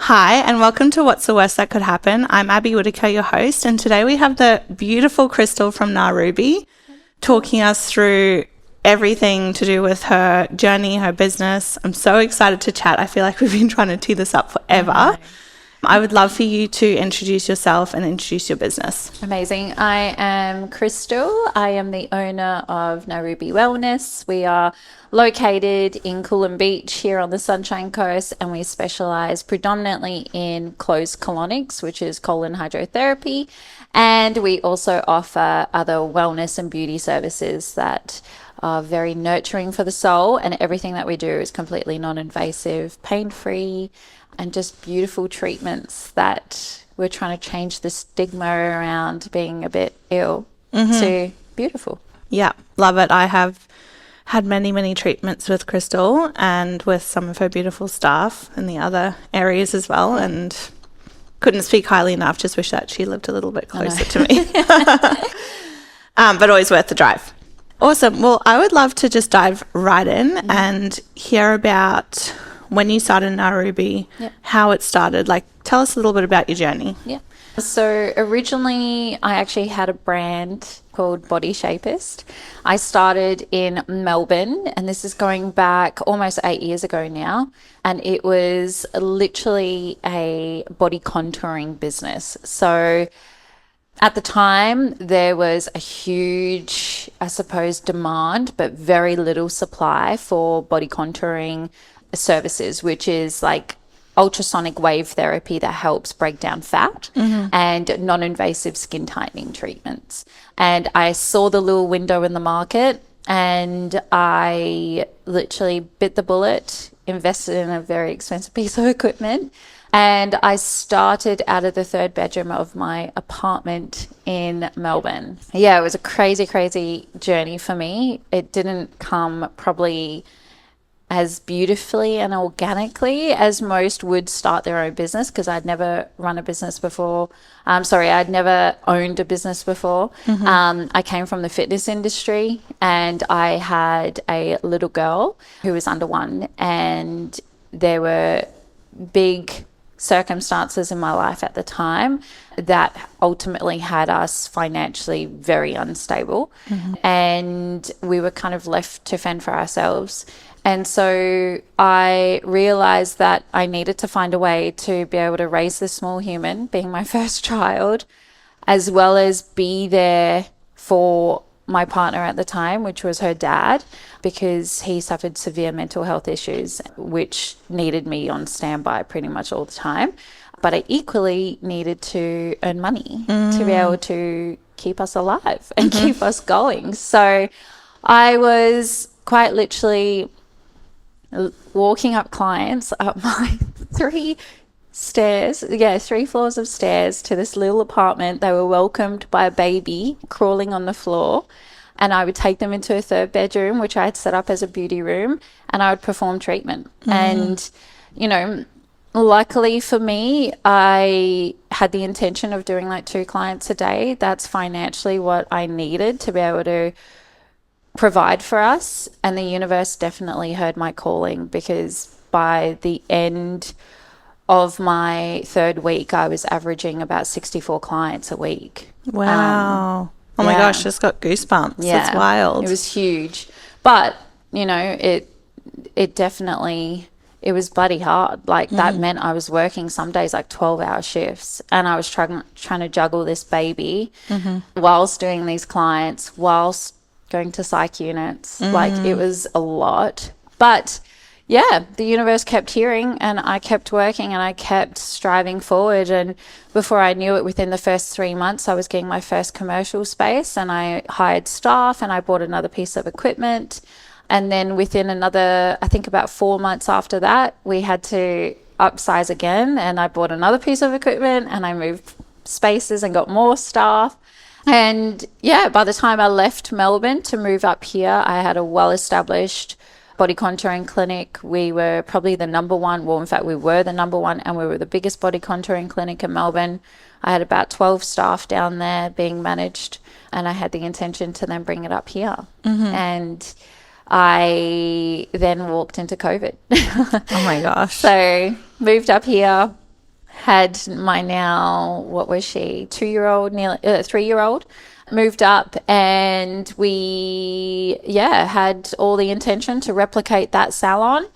Hi, and welcome to What's the Worst That Could Happen. I'm Abby Whitaker, your host, and today we have the beautiful Crystal from Narubi talking us through everything to do with her journey, her business. I'm so excited to chat. I feel like we've been trying to tee this up forever. I would love for you to introduce yourself and introduce your business. Amazing. I am Crystal. I am the owner of Narubi Wellness. We are located in Coolum Beach here on the Sunshine Coast, and we specialize predominantly in closed colonics, which is colon hydrotherapy. And we also offer other wellness and beauty services that are very nurturing for the soul, and everything that we do is completely non-invasive, pain-free, and just beautiful treatments that we're trying to change the stigma around being a bit ill to beautiful. Yeah, love it. I have had many treatments with Crystal and with some of her beautiful staff in the other areas as well, and couldn't speak highly enough. Just wish that she lived a little bit closer to me. But always worth the drive. Awesome. Well, I would love to just dive right in and hear about when you started Narubi, how it started. Like, tell us a little bit about your journey. Yeah. So originally I actually had a brand called Body Shapist. I started in Melbourne, and this is going back almost 8 years ago now. And it was literally a body contouring business. So at the time, there was a huge, I suppose, demand, but very little supply for body contouring services, which is like ultrasonic wave therapy that helps break down fat and non-invasive skin tightening treatments. And I saw the little window in the market, and I literally bit the bullet, invested in a very expensive piece of equipment, and I started out of the third bedroom of my apartment in Melbourne. Yeah, it was a crazy journey for me. It didn't come probably as beautifully and organically as most would start their own business, because I'd never run a business before. I'd never owned a business before. I came from the fitness industry, and I had a little girl who was under one, and there were big circumstances in my life at the time that ultimately had us financially very unstable, and we were kind of left to fend for ourselves. And so I realized that I needed to find a way to be able to raise this small human, being my first child, as well as be there for my partner at the time, which was her dad, because he suffered severe mental health issues, which needed me on standby pretty much all the time. But I equally needed to earn money to be able to keep us alive and keep us going. So I was quite literally walking up clients up my three floors of stairs to this little apartment. They were welcomed by a baby crawling on the floor, and I would take them into a third bedroom, which I had set up as a beauty room, and I would perform treatment. And, you know, luckily for me, I had the intention of doing like 2 clients a day. That's financially what I needed to be able to provide for us, and the universe definitely heard my calling, because by the end of my 3rd week I was averaging about 64 clients a week. Wow. Oh my gosh, just got goosebumps. Yeah, it's wild. It was huge, but you know, it definitely, it was bloody hard. Like that meant I was working some days like 12-hour shifts, and I was trying to juggle this baby whilst doing these clients, whilst going to psych units. Like, it was a lot. But yeah, the universe kept hearing, and I kept working, and I kept striving forward. And before I knew it, within the first 3 months, I was getting my first commercial space, and I hired staff, and I bought another piece of equipment. And then within another, I think about 4 months after that, we had to upsize again, and I bought another piece of equipment, and I moved spaces and got more staff. And yeah, by the time I left Melbourne to move up here, I had a well-established body contouring clinic. We were probably the number one. Well, in fact, we were the number one, and we were the biggest body contouring clinic in Melbourne. I had about 12 staff down there being managed, and I had the intention to then bring it up here. And I then walked into COVID. Oh my gosh. So moved up here, had my now, what was she, 2-year-old, nearly 3-year-old, moved up, and we, had all the intention to replicate that salon.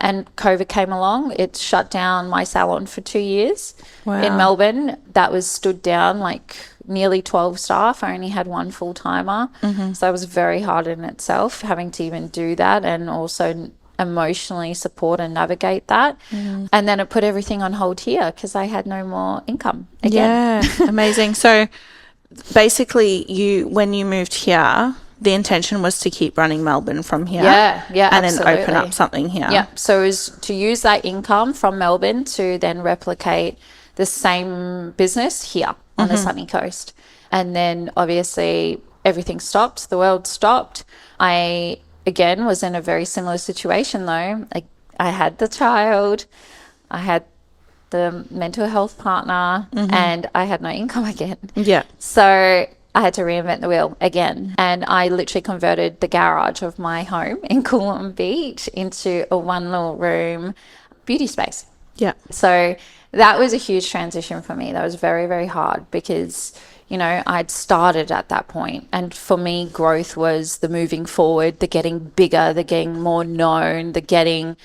And COVID came along. It shut down my salon for 2 years in Melbourne. That was stood down, like nearly 12 staff. I only had one full-timer. So that was very hard in itself, having to even do that and also emotionally support and navigate that. And then it put everything on hold here because I had no more income again. Yeah, amazing. So basically when you moved here, the intention was to keep running Melbourne from here. Yeah, and absolutely. then open up something here. Yeah, so it was to use that income from Melbourne to then replicate the same business here on the sunny coast. And then obviously everything stopped. The world stopped. I, again, was in a very similar situation though. I had the child. I had the mental health partner and I had no income again. Yeah. So I had to reinvent the wheel again. And I literally converted the garage of my home in Coolum Beach into a one little room beauty space. Yeah. So that was a huge transition for me. That was very, very hard because, you know, I'd started at that point. And for me, growth was the moving forward, the getting bigger, the getting more known, the getting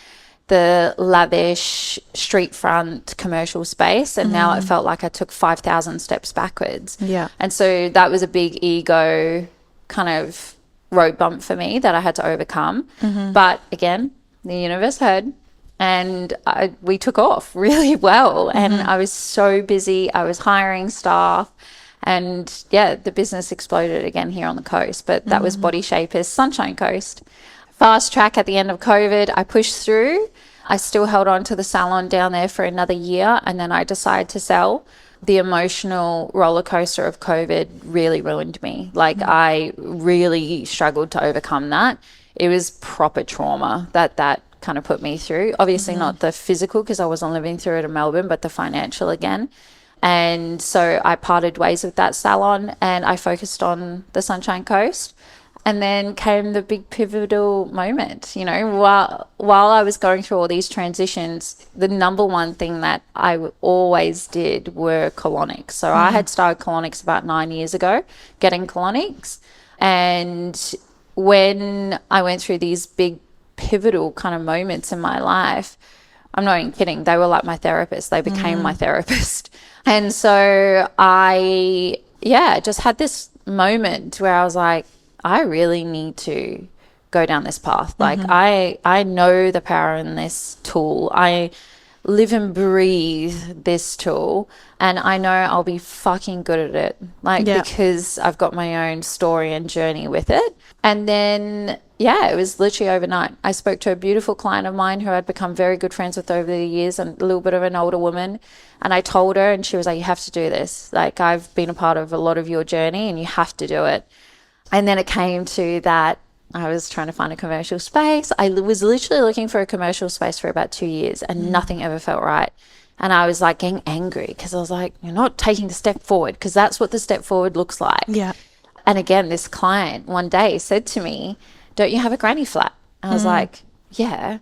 the lavish street front commercial space. And now it felt like I took 5,000 steps backwards. Yeah. And so that was a big ego kind of road bump for me that I had to overcome. But again, the universe heard and we took off really well. And I was so busy. I was hiring staff. And the business exploded again here on the coast. But that was Body Shapers, Sunshine Coast. Fast track at the end of COVID, I pushed through. I still held on to the salon down there for another year, and then I decided to sell. The emotional roller coaster of COVID really ruined me. Like I really struggled to overcome that. It was proper trauma that kind of put me through. Obviously not the physical because I wasn't living through it in Melbourne, but the financial again. And so I parted ways with that salon and I focused on the Sunshine Coast. And then came the big pivotal moment, you know, while I was going through all these transitions, the number one thing that I always did were colonics. So I had started colonics about 9 years ago, getting colonics. And when I went through these big pivotal kind of moments in my life, I'm not even kidding, they were like my therapist. They became my therapist. And so I, just had this moment where I was like, I really need to go down this path. Like I know the power in this tool. I live and breathe this tool and I know I'll be fucking good at it. Because I've got my own story and journey with it. And then, it was literally overnight. I spoke to a beautiful client of mine who I'd become very good friends with over the years and a little bit of an older woman. And I told her and she was like, you have to do this. Like I've been a part of a lot of your journey and you have to do it. And then it came to that I was trying to find a commercial space. I was literally looking for a commercial space for about 2 years and nothing ever felt right. And I was like getting angry because I was like, you're not taking the step forward because that's what the step forward looks like. Yeah. And again, this client one day said to me, don't you have a granny flat? And I was like, yeah,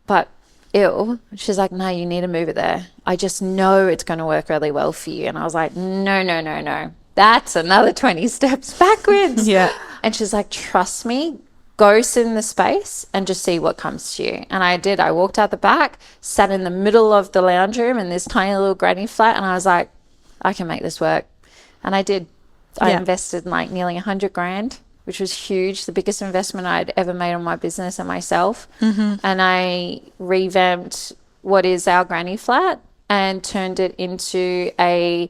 but ew. She's like, no, you need to move it there. I just know it's going to work really well for you. And I was like, no. That's another 20 steps backwards. Yeah. And she's like, trust me, go sit in the space and just see what comes to you. And I did. I walked out the back, sat in the middle of the lounge room in this tiny little granny flat. And I was like, I can make this work. And I did. I invested like nearly 100 grand, which was huge. The biggest investment I'd ever made on my business and myself. And I revamped what is our granny flat and turned it into a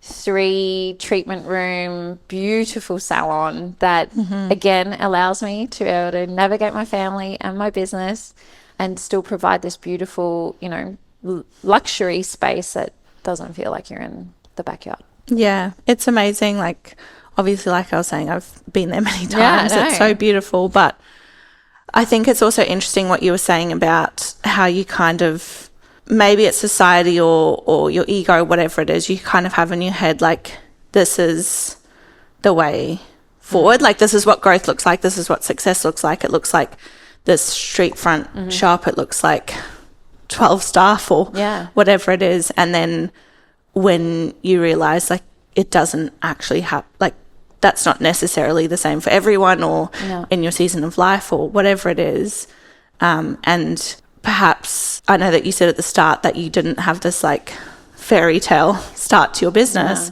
3 treatment room, beautiful salon that again allows me to be able to navigate my family and my business and still provide this beautiful, you know, luxury space that doesn't feel like you're in the backyard. Yeah, it's amazing. Like, obviously, like I was saying, I've been there many times. It's so beautiful. But I think it's also interesting what you were saying about how you kind of, maybe it's society or your ego, whatever it is, you kind of have in your head, like, this is the way forward. Like, this is what growth looks like. This is what success looks like. It looks like this street front shop. It looks like 12 staff or Yeah. whatever it is. And then when you realize like it doesn't actually have, like that's not necessarily the same for everyone or No. in your season of life or whatever it is. And perhaps I know that you said at the start that you didn't have this like fairy tale start to your business,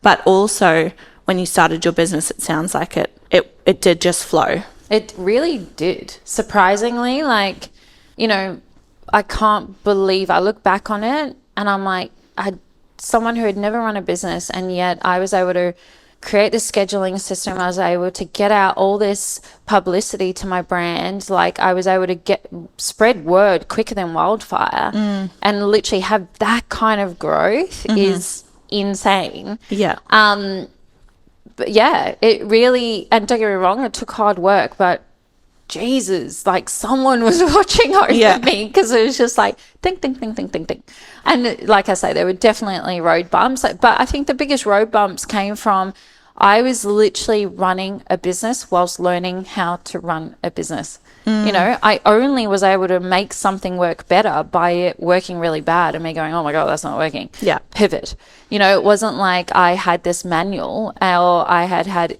but also when you started your business, it sounds like it did just flow. It really did. Surprisingly, like, you know, I can't believe I look back on it and I'm like, someone who had never run a business, and yet I was able to create this scheduling system. I was able to get out all this publicity to my brand. Like I was able to spread word quicker than wildfire, and literally have that kind of growth is insane. Yeah. But yeah, it really, and don't get me wrong, it took hard work, but Jesus, like someone was watching over me, because it was just like think. And like I say, there were definitely road bumps, but I think the biggest road bumps came from I was literally running a business whilst learning how to run a business. You know, I only was able to make something work better by it working really bad and me going, oh my God, that's not working. Yeah. Pivot. You know, it wasn't like I had this manual or I had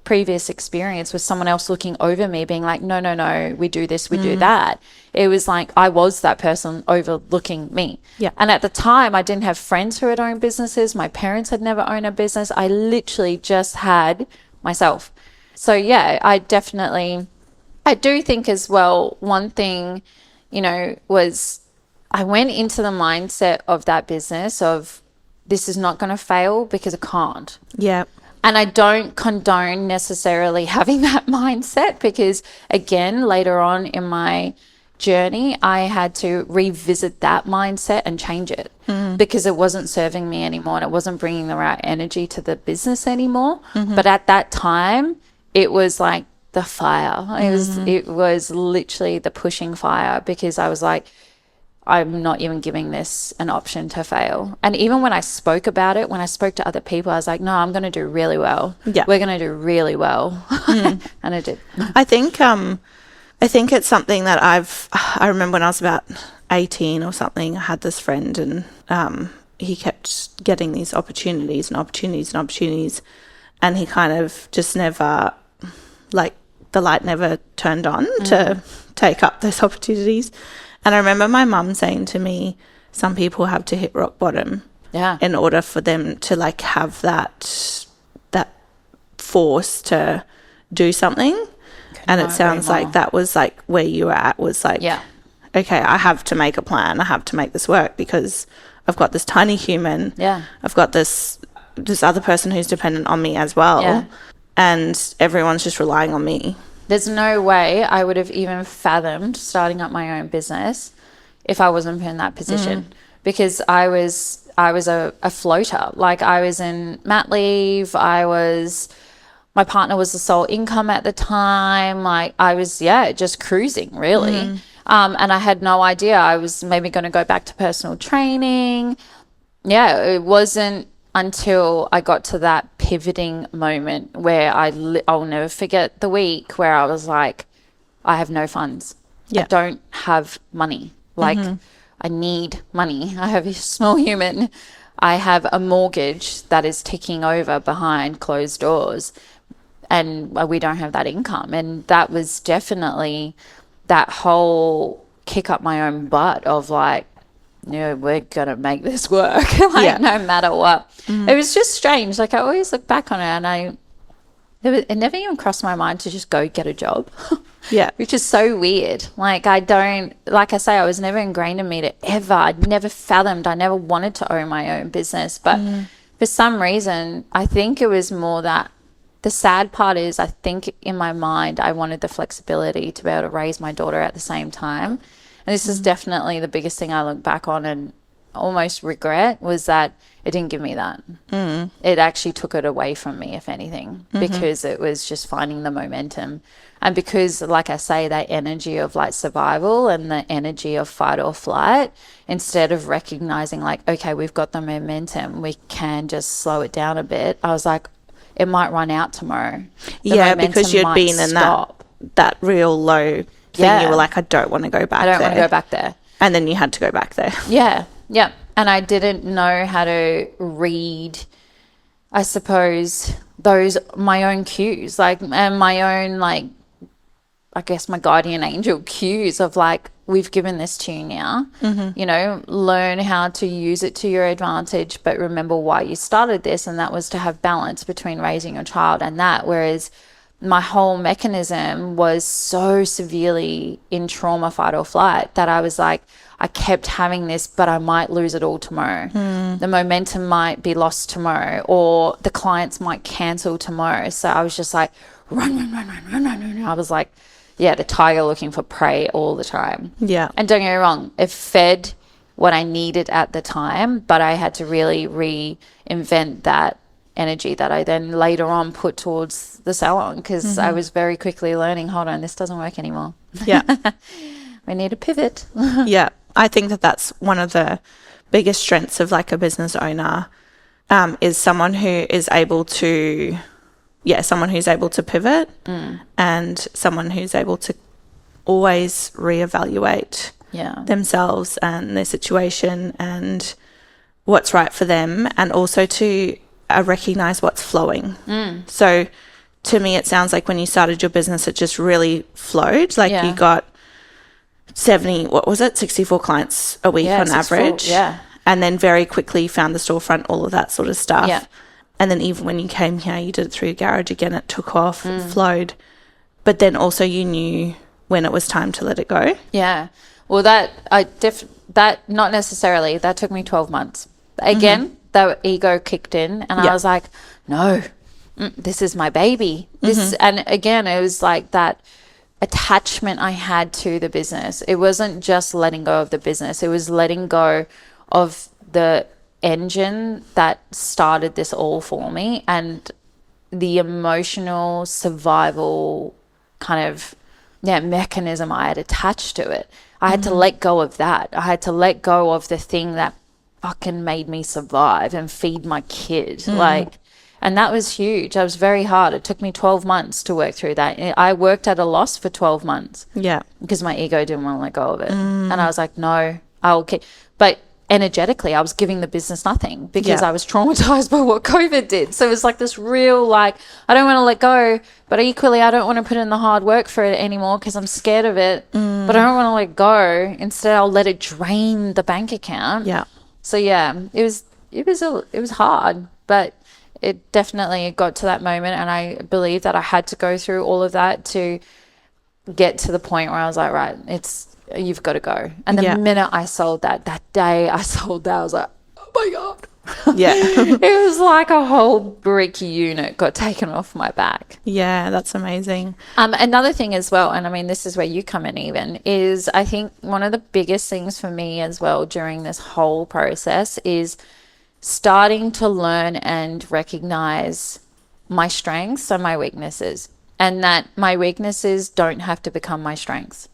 previous experience with someone else looking over me being like, no, we do this, we do that. It was like I was that person overlooking me. Yeah. And at the time, I didn't have friends who had owned businesses. My parents had never owned a business. I literally just had myself. So yeah, I do think as well, one thing, you know, was I went into the mindset of that business of this is not going to fail because it can't. Yeah. And I don't condone necessarily having that mindset because, again, later on in my journey, I had to revisit that mindset and change it because it wasn't serving me anymore and it wasn't bringing the right energy to the business anymore. But at that time, it was like the fire. It was literally the pushing fire because I was like, I'm not even giving this an option to fail. And even when I spoke about it, when I spoke to other people, I was like, no, I'm going to do really well. Yeah. We're going to do really well. And I did. I think it's something that I remember when I was about 18 or something, I had this friend and he kept getting these opportunities and he kind of just never, like the light never turned on to take up those opportunities. And I remember my mum saying to me, some people have to hit rock bottom in order for them to like have that force to do something. And it sounds like that was like where you were at was like, okay, I have to make a plan. I have to make this work because I've got this tiny human. Yeah. I've got this other person who's dependent on me as well. Yeah. And everyone's just relying on me. There's no way I would have even fathomed starting up my own business if I wasn't in that position because I was a floater. Like I was in mat leave. My partner was the sole income at the time. Like I was, just cruising really. And I had no idea I was maybe going to go back to personal training. Yeah, it wasn't until I got to that pivoting moment where I'll never forget the week where I was like, I have no funds. I don't have money. Like I need money. I have a small human. I have a mortgage that is ticking over behind closed doors and we don't have that income. And that was definitely that whole kick up my own butt of like, we're going to make this work, no matter what. It was just strange. Like, I always look back on it and it never even crossed my mind to just go get a job. Which is so weird. Like, like I say, I was never ingrained in me to ever, I'd never fathomed, I never wanted to own my own business. But for some reason, I think it was more that the sad part is I think in my mind, I wanted the flexibility to be able to raise my daughter at the same time. And this is definitely the biggest thing I look back on and almost regret was that it didn't give me that. It actually took it away from me, if anything, because it was just finding the momentum. And because, like I say, that energy of like survival and the energy of fight or flight, instead of recognizing like, okay, we've got the momentum, we can just slow it down a bit. I was like, it might run out tomorrow. Because you'd been in that real low thing. You were like, I don't want to go back there. I don't want to go back there. And then you had to go back there. Yeah. Yeah. And I didn't know how to read, I suppose, my own cues, like, and my own, like, I guess my guardian angel cues of like, we've given this to you now, learn how to use it to your advantage, but remember why you started this. And that was to have balance between raising your child and that. Whereas my whole mechanism was so severely in trauma, fight or flight, that I was like, I kept having this, but I might lose it all tomorrow. The momentum might be lost tomorrow, or the clients might cancel tomorrow. So I was just like, run. I was like, yeah, the tiger looking for prey all the time. Yeah. And don't get me wrong, it fed what I needed at the time, but I had to really reinvent that energy that I then later on put towards the salon, because I was very quickly learning, hold on, this doesn't work anymore. Yeah. We need a pivot. Yeah. I think that that's one of the biggest strengths of like a business owner, is someone who is able to pivot, and someone who's able to always reevaluate themselves and their situation and what's right for them, and also to recognize what's flowing. So to me, it sounds like when you started your business, it just really flowed. Like you got 64 clients a week on average. And then very quickly found the storefront, all of that sort of stuff. Yeah. And then even when you came here, you did it through your garage again, it took off, it flowed. But then also you knew when it was time to let it go. Yeah. Well, that not necessarily. That took me 12 months. Again, the ego kicked in, and I was like, no, this is my baby. And again, it was like that attachment I had to the business. It wasn't just letting go of the business. It was letting go of the engine that started this all for me, and the emotional survival kind of mechanism I had attached to it. I had to let go of that. I had to let go of the thing that fucking made me survive and feed my kid. And that was huge. That was very hard. It took me 12 months to work through that. I worked at a loss for 12 months. Yeah. Because my ego didn't want to let go of it. And I was like, no, I'll keep. But energetically, I was giving the business nothing because I was traumatized by what COVID did. So it was like this real, like, I don't want to let go, but equally I don't want to put in the hard work for it anymore because I'm scared of it, but I don't want to let go. Instead, I'll let it drain the bank account. Yeah. So it was hard, but it definitely got to that moment, and I believe that I had to go through all of that to get to the point where I was like, right, you've got to go. And the minute I sold that day I sold that, I was like, oh my God. Yeah. It was like a whole brick unit got taken off my back. Yeah, that's amazing. Another thing as well, and I mean, this is where you come in even, is I think one of the biggest things for me as well during this whole process is starting to learn and recognize my strengths and my weaknesses, and that my weaknesses don't have to become my strengths.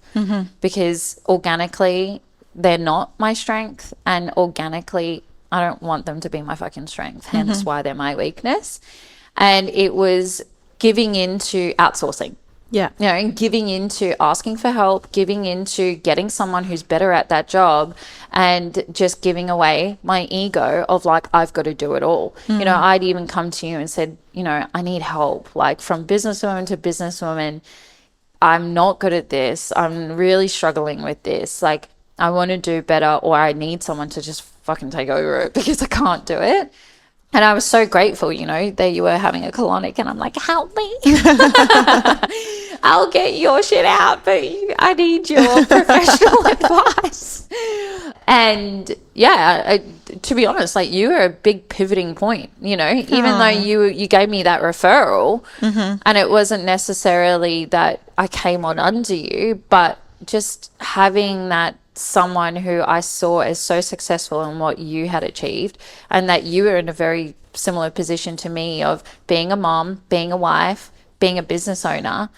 Because organically they're not my strength, and organically I don't want them to be my fucking strength, hence why they're my weakness. And it was giving into outsourcing. Yeah. And giving into asking for help, giving into getting someone who's better at that job, and just giving away my ego of like, I've got to do it all. I'd even come to you and said, I need help, like from businesswoman to businesswoman. I'm not good at this. I'm really struggling with this. Like, I want to do better, or I need someone to just fucking take over it because I can't do it. And I was so grateful, that you were having a colonic, and I'm like, help me. I'll get your shit out, but I need your professional advice. And to be honest, like, you were a big pivoting point, even though you gave me that referral, and it wasn't necessarily that I came on under you, but just having that someone who I saw as so successful in what you had achieved, and that you were in a very similar position to me of being a mom, being a wife, being a business owner,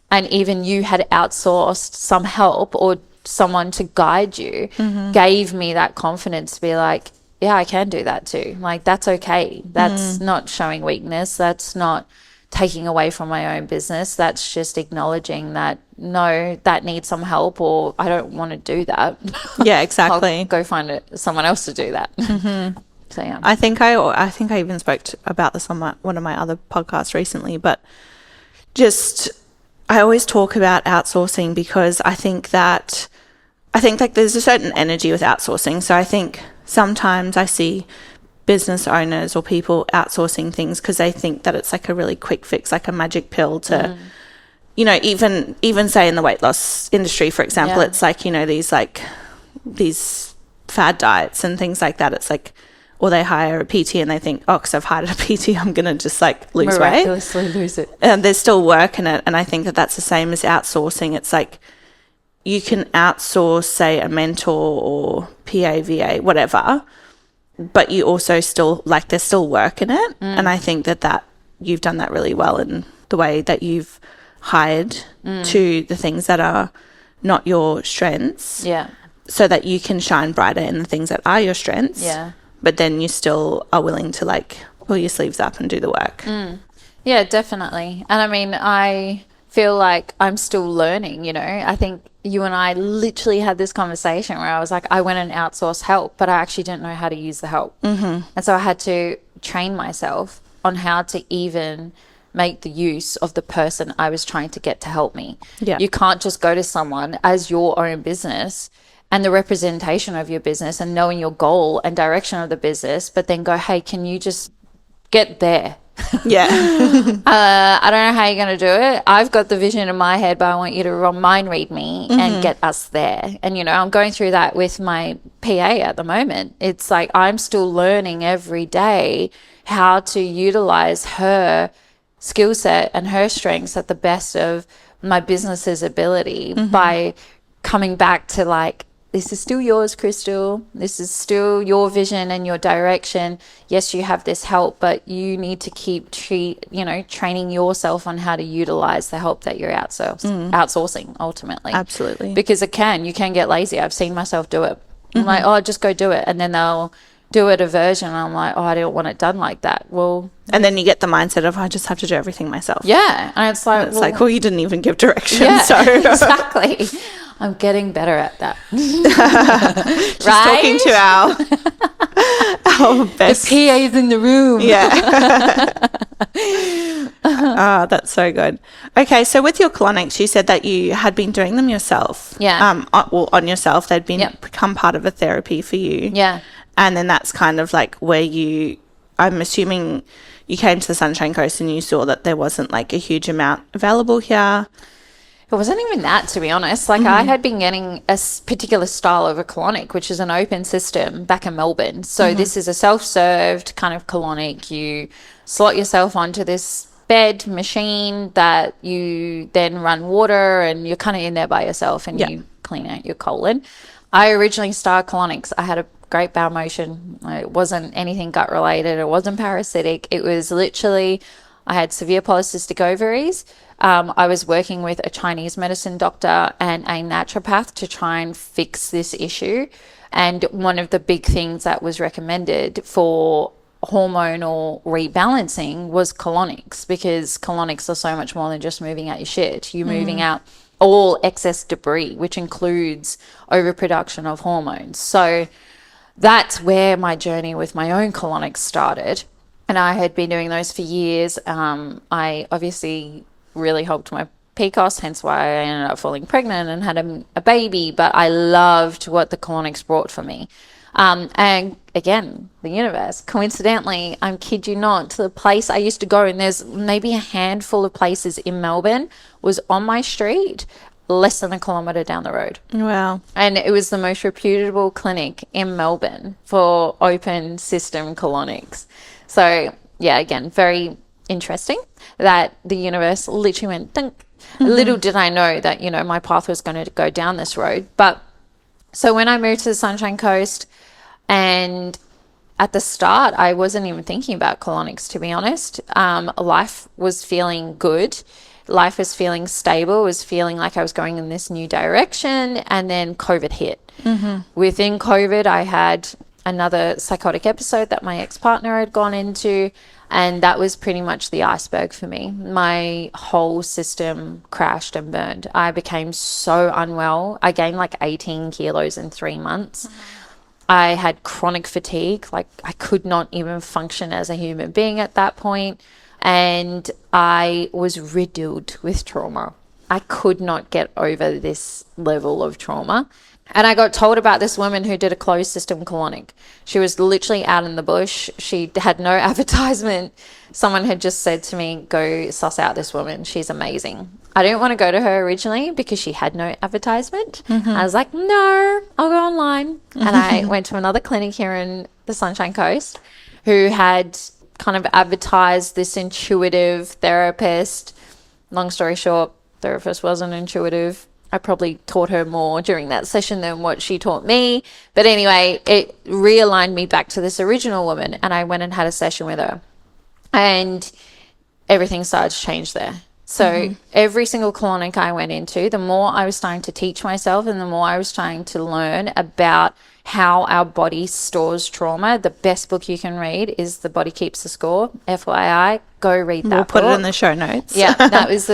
and even you had outsourced some help or someone to guide you, gave me that confidence to be like, yeah, I can do that too. Like, that's okay. That's not showing weakness. That's not taking away from my own business. That's just acknowledging that, no, that needs some help, or I don't want to do that. Yeah, exactly. I'll go find someone else to do that. So yeah, I think I even spoke about this on one of my other podcasts recently, but just I always talk about outsourcing because I think like there's a certain energy with outsourcing. So I think sometimes I see business owners or people outsourcing things because they think that it's like a really quick fix, like a magic pill to, you know, even say in the weight loss industry, for example, it's like, you know, these fad diets and things like that. It's like, or they hire a PT and they think, oh, because I've hired a PT, I'm going to just like lose weight. Miraculously lose it. And there's still work in it. And I think that that's the same as outsourcing. It's like you can outsource, say, a mentor or PA, VA, whatever, but you also still, like, there's still work in it. And I think that you've done that really well in the way that you've hired to the things that are not your strengths. Yeah. So that you can shine brighter in the things that are your strengths. Yeah. But then you still are willing to, like, pull your sleeves up and do the work. Yeah, definitely. And I mean, I feel like I'm still learning, you know. I think you and I literally had this conversation where I was like, I went and outsourced help, but I actually didn't know how to use the help. And so I had to train myself on how to even make the use of the person I was trying to get to help me. Yeah. You can't just go to someone as your own business and the representation of your business and knowing your goal and direction of the business, but then go, hey, can you just get there? Yeah. I don't know how you're going to do it. I've got the vision in my head, but I want you to mind read me and get us there. And, you know, I'm going through that with my PA at the moment. It's like I'm still learning every day how to utilize her skill set and her strengths at the best of my business's ability by coming back to like, this is still yours, Crystal. This is still your vision and your direction. Yes, you have this help, but you need to keep training yourself on how to utilize the help that you're outsourcing ultimately. Absolutely. Because you can get lazy. I've seen myself do it. I'm like, oh, just go do it. And then they'll do it a version. And I'm like, oh, I don't want it done like that. Well, and then you get the mindset of, I just have to do everything myself. yeah. And it's like, well, you didn't even give direction. yeah, So exactly. I'm getting better at that. just talking to our best. The PA's in the room. Yeah. That's so good. Okay, so with your colonics, you said that you had been doing them yourself. Yeah. On yourself. They'd become part of a therapy for you. Yeah. And then that's kind of like where I'm assuming you came to the Sunshine Coast and you saw that there wasn't like a huge amount available here. It wasn't even that, to be honest. Like I had been getting a particular style of a colonic, which is an open system back in Melbourne. So this is a self-served kind of colonic. You slot yourself onto this bed machine that you then run water and you're kind of in there by yourself and you clean out your colon. I originally started colonics. I had a great bowel motion. It wasn't anything gut related. It wasn't parasitic. It was literally, I had severe polycystic ovaries. I was working with a Chinese medicine doctor and a naturopath to try and fix this issue. And one of the big things that was recommended for hormonal rebalancing was colonics, because colonics are so much more than just moving out your shit. You're moving out all excess debris, which includes overproduction of hormones. So that's where my journey with my own colonics started. And I had been doing those for years. I obviously really helped my PCOS, hence why I ended up falling pregnant and had a baby. But I loved what the colonics brought for me. And again, the universe, coincidentally, I kid you not, the place I used to go, and there's maybe a handful of places in Melbourne, was on my street, less than a kilometre down the road. Wow. And it was the most reputable clinic in Melbourne for open system colonics. So yeah, again, very interesting that the universe literally went dunk. Little did I know that, you know, my path was going to go down this road. But so when I moved to the Sunshine Coast, and at the start, I wasn't even thinking about colonics, to be honest. Life was feeling good. Life was feeling stable, was feeling like I was going in this new direction. And then COVID hit. Within COVID, I had another psychotic episode that my ex-partner had gone into, and that was pretty much the iceberg for me. My whole system crashed and burned. I became so unwell. I gained like 18 kilos in 3 months. I had chronic fatigue. Like, I could not even function as a human being at that point. And I was riddled with trauma. I could not get over this level of trauma. And I got told about this woman who did a closed system colonic. She was literally out in the bush. She had no advertisement. Someone had just said to me, go suss out this woman. She's amazing. I didn't want to go to her originally because she had no advertisement. I was like, no, I'll go online. And I went to another clinic here in the Sunshine Coast who had kind of advertised this intuitive therapist. Long story short, therapist wasn't intuitive. I probably taught her more during that session than what she taught me. But anyway, it realigned me back to this original woman, and I went and had a session with her. And everything started to change there. So every single colonic I went into, the more I was starting to teach myself and the more I was trying to learn about how our body stores trauma. The best book you can read is The Body Keeps the Score. FYI, go read that book. We'll put it in the show notes. Yeah, that was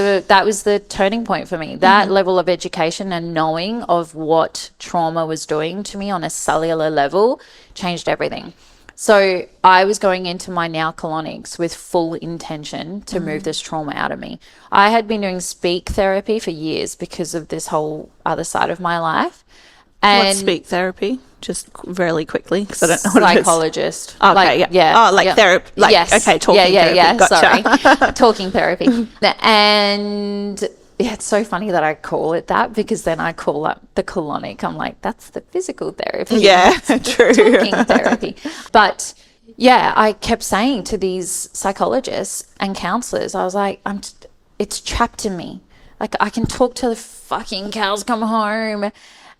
the turning point for me. That level of education and knowing of what trauma was doing to me on a cellular level changed everything. So I was going into my now colonics with full intention to move this trauma out of me. I had been doing speak therapy for years because of this whole other side of my life. And What's speak therapy? Just really quickly, because I don't know what it is. Psychologist. Okay, like, yeah. Oh, like therapy. Like, yes. okay, talking therapy. Yeah, Gotcha. sorry. Talking therapy. And yeah, it's so funny that I call it that because then I call up the colonic. I'm like, that's the physical therapy. Yeah, true. Talking therapy. But yeah, I kept saying to these psychologists and counselors, I was like, it's trapped in me. Like, I can talk till the fucking cows come home.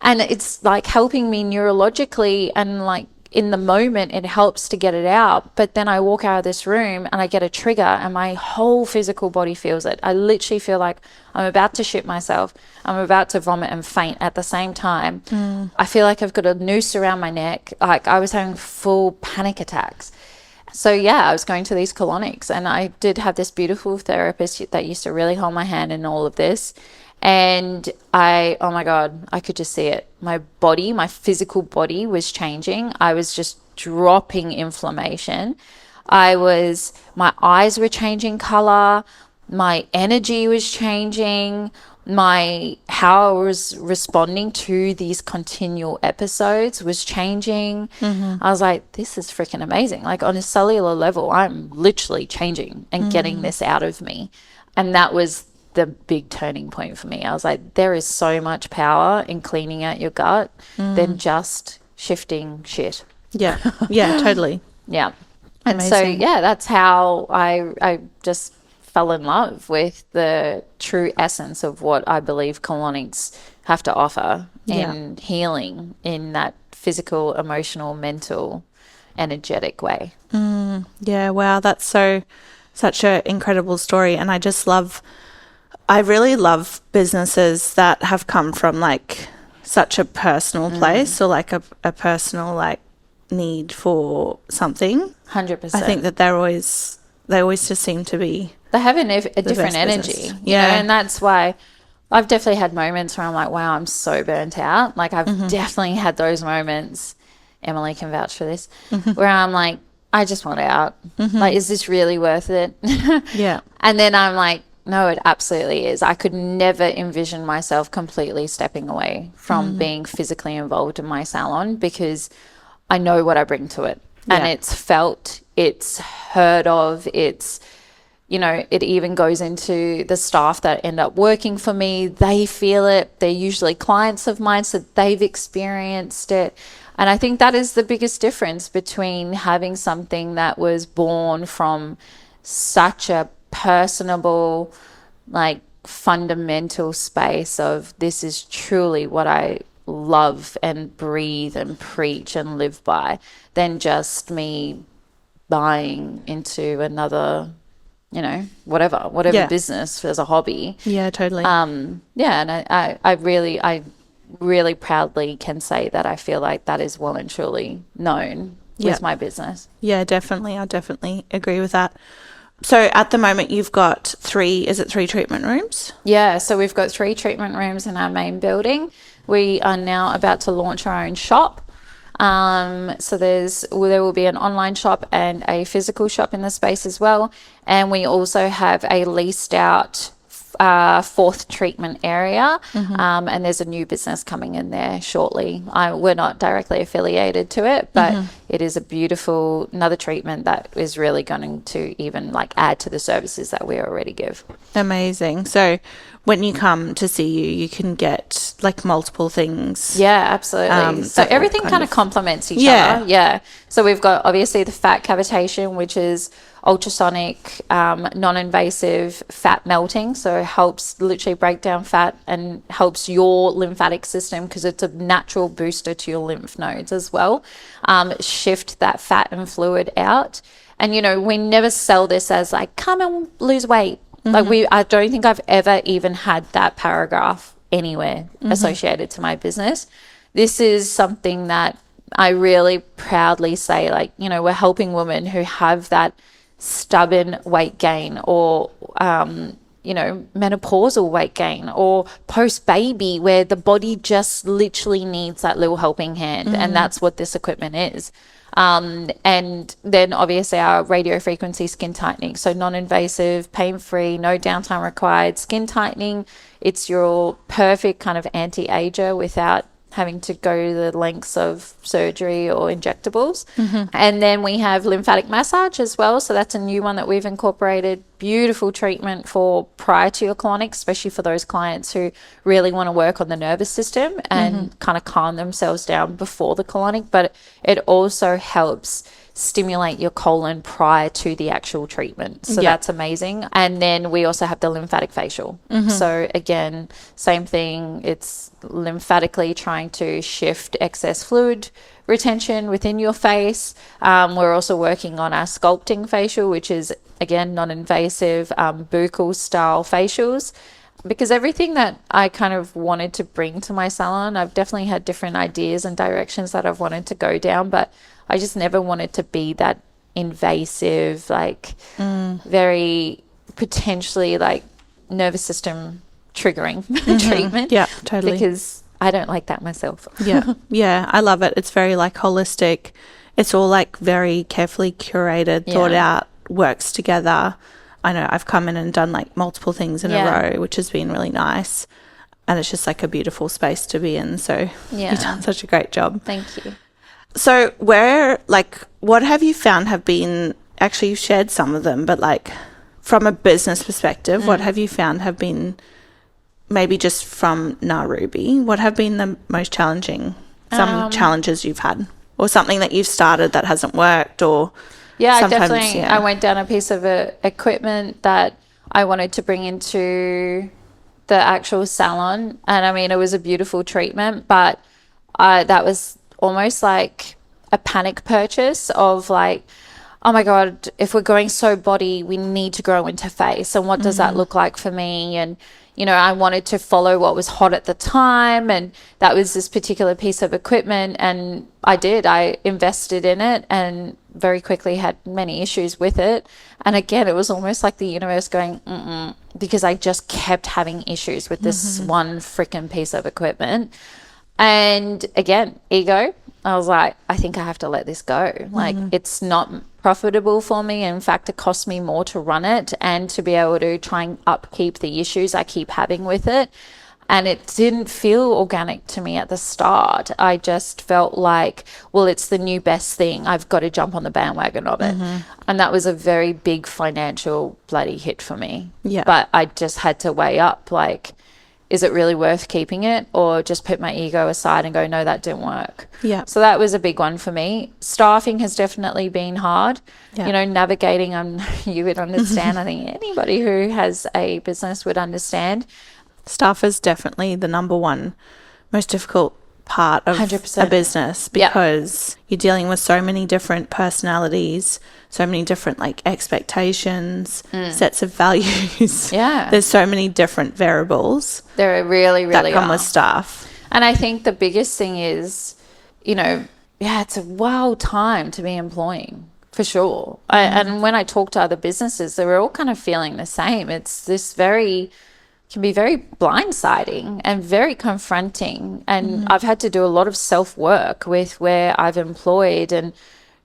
And it's like helping me neurologically, and like in the moment it helps to get it out. But then I walk out of this room and I get a trigger and my whole physical body feels it. I literally feel like I'm about to shit myself. I'm about to vomit and faint at the same time. I feel like I've got a noose around my neck. Like, I was having full panic attacks. So yeah, I was going to these colonics, and I did have this beautiful therapist that used to really hold my hand in all of this. And oh my God, I could just see it. My body, my physical body was changing. I was just dropping inflammation. My eyes were changing color. My energy was changing. How I was responding to these continual episodes was changing. I was like, this is freaking amazing. Like, on a cellular level, I'm literally changing and getting this out of me. And that was the big turning point for me. I was like, there is so much power in cleaning out your gut than just shifting shit. Yeah, totally. Yeah. And Amazing. so, yeah, that's how I just fell in love with the true essence of what I believe colonics have to offer in healing in that physical, emotional, mental, energetic way. Yeah, wow, that's such an incredible story. And I really love businesses that have come from like such a personal place, or like a personal like need for something. 100%. I think that they always just seem to be. They have a different best energy. business. You know, and that's why I've definitely had moments where I'm like, wow, I'm so burnt out. Like, I've definitely had those moments. Emily can vouch for this, where I'm like, I just want out. Like, is this really worth it? Yeah. And then I'm like, no, it absolutely is. I could never envision myself completely stepping away from being physically involved in my salon, because I know what I bring to it. And it's felt, it's heard of, it's, you know, it even goes into the staff that end up working for me. They feel it. They're usually clients of mine, so they've experienced it. And I think that is the biggest difference between having something that was born from such a personable, like, fundamental space of this is truly what I love and breathe and preach and live by, than just me buying into another, you know, whatever business as a hobby. Yeah, totally. And I really proudly can say that I feel like that is well and truly known with my business. Yeah, definitely. I definitely agree with that. So at the moment you've got three treatment rooms? Yeah, so we've got 3 treatment rooms in our main building. We are now about to launch our own shop. So there will be an online shop and a physical shop in the space as well. And we also have a leased out 4th treatment area, and there's a new business coming in there shortly. We're not directly affiliated to it, but it is another treatment that is really going to even like add to the services that we already give. Amazing. So when you come to see you, you can get like multiple things. Yeah, absolutely. So everything kind of complements each other. Yeah. So we've got obviously the fat cavitation, which is ultrasonic, non-invasive fat melting. So it helps literally break down fat and helps your lymphatic system, because it's a natural booster to your lymph nodes as well, shift that fat and fluid out. And, you know, we never sell this as like, come and lose weight. Like I don't think I've ever even had that paragraph anywhere associated to my business. This is something that I really proudly say, like, you know, we're helping women who have that stubborn weight gain, or you know, menopausal weight gain, or post baby, where the body just literally needs that little helping hand. And that's what this equipment is. And then obviously our radio frequency skin tightening, so non-invasive, pain-free, no downtime required skin tightening. It's your perfect kind of anti-ager without having to go the lengths of surgery or injectables. And then we have lymphatic massage as well. So that's a new one that we've incorporated. Beautiful treatment for prior to your colonic, especially for those clients who really want to work on the nervous system and kind of calm themselves down before the colonic. But it also helps stimulate your colon prior to the actual treatment. So that's amazing. And then we also have the lymphatic facial. So again, same thing. It's lymphatically trying to shift excess fluid retention within your face. We're also working on our sculpting facial, which is again non-invasive, buccal style facials. Because everything that I kind of wanted to bring to my salon, I've definitely had different ideas and directions that I've wanted to go down, but I just never wanted to be that invasive, like very potentially like nervous system triggering treatment. Yeah, totally. Because I don't like that myself. Yeah, I love it. It's very like holistic. It's all like very carefully curated, thought out, works together. I know I've come in and done like multiple things in a row, which has been really nice. And it's just like a beautiful space to be in. So you've done such a great job. Thank you. So what have you found have been, actually you've shared some of them, but like from a business perspective, what have you found have been, maybe just from Narubi, what have been the most challenging, challenges you've had, or something that you've started that hasn't worked, or I went down a piece of equipment that I wanted to bring into the actual salon, and I mean it was a beautiful treatment, but that was almost like a panic purchase of like, oh my God, if we're going so body, we need to grow into face, and what does that look like for me? And you know, I wanted to follow what was hot at the time, and that was this particular piece of equipment, and I invested in it and very quickly had many issues with it. And again, it was almost like the universe going, because I just kept having issues with this one freaking piece of equipment. And again, ego, I was like, I think I have to let this go. Like, it's not profitable for me. In fact, it costs me more to run it and to be able to try and upkeep the issues I keep having with it. And it didn't feel organic to me at the start. I just felt like, well, it's the new best thing. I've got to jump on the bandwagon of it. And that was a very big financial bloody hit for me. Yeah. But I just had to weigh up, like, is it really worth keeping it, or just put my ego aside and go, no, that didn't work. Yeah. So that was a big one for me. Staffing has definitely been hard. You know, navigating, you would understand. I think anybody who has a business would understand. Staff is definitely the number one most difficult part of 100%. a business, because you're dealing with so many different personalities, so many different like expectations, sets of values. Yeah. There's so many different variables There really that come are. with staff. And I think the biggest thing is, it's a wild time to be employing, for sure. And when I talk to other businesses, they were all kind of feeling the same. It's this can be very blindsiding and very confronting. And I've had to do a lot of self-work with where I've employed and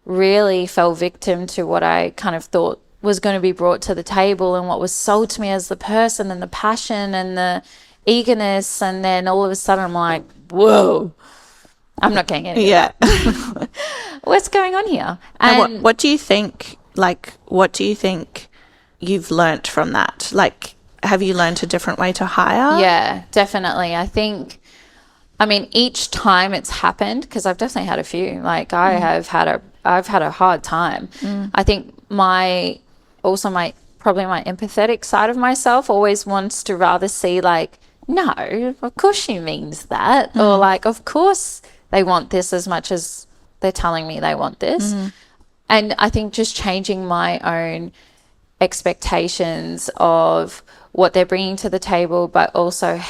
really fell victim to what I kind of thought was going to be brought to the table and what was sold to me as the person and the passion and the eagerness. And then all of a sudden I'm like, whoa, I'm not getting any of that. What's going on here? And what do you think, what do you think you've learnt from that? Like, have you learnt a different way to hire? Yeah, definitely. Each time it's happened, because I've definitely had a few, I've had a hard time. I think my empathetic side of myself always wants to rather see no, of course she means that. Or of course they want this as much as they're telling me they want this. And I think just changing my own expectations of what they're bringing to the table, but also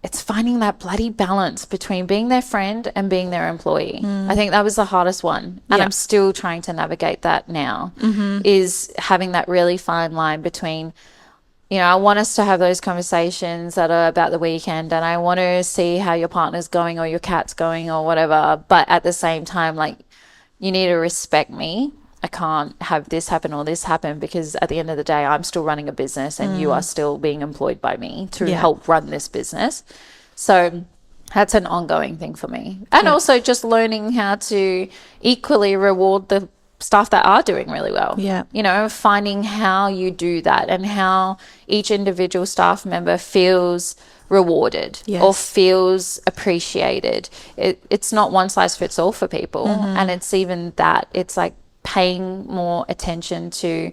it's finding that bloody balance between being their friend and being their employee. I think that was the hardest one. And I'm still trying to navigate that now, is having that really fine line between, I want us to have those conversations that are about the weekend, and I want to see how your partner's going or your cat's going or whatever. But at the same time, you need to respect me. I can't have this happen or this happen, because at the end of the day, I'm still running a business and you are still being employed by me to help run this business. So that's an ongoing thing for me. And also just learning how to equally reward the staff that are doing really well. Yeah. Finding how you do that and how each individual staff member feels rewarded or feels appreciated. It's not one size fits all for people. And it's even that. It's paying more attention to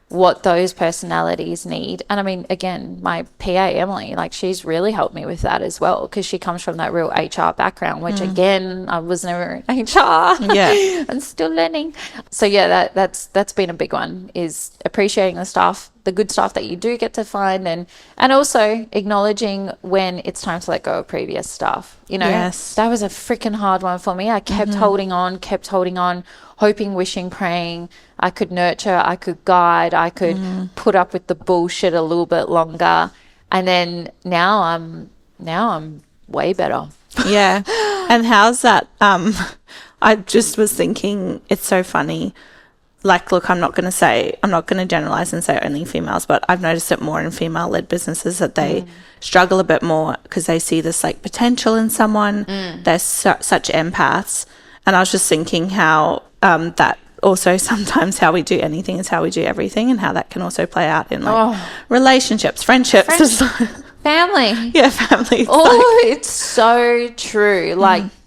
what those personalities need. And again, my PA, Emily, she's really helped me with that as well, because she comes from that real HR background, which again, I was never in HR. Yeah. I'm still learning. So that's been a big one, is appreciating the staff, the good staff that you do get to find, and also acknowledging when it's time to let go of previous staff. Yes. That was a freaking hard one for me. I kept holding on, hoping, wishing, praying. I could nurture, I could guide, I could put up with the bullshit a little bit longer. And then now I'm way better. Yeah. And how's that? I just was thinking, it's so funny. Look, I'm not going to generalize and say only females, but I've noticed it more in female-led businesses that they struggle a bit more because they see this potential in someone. They're such empaths. And I was just thinking how that also sometimes how we do anything is how we do everything, and how that can also play out in relationships, friendships. Family. Yeah, family. It's so true.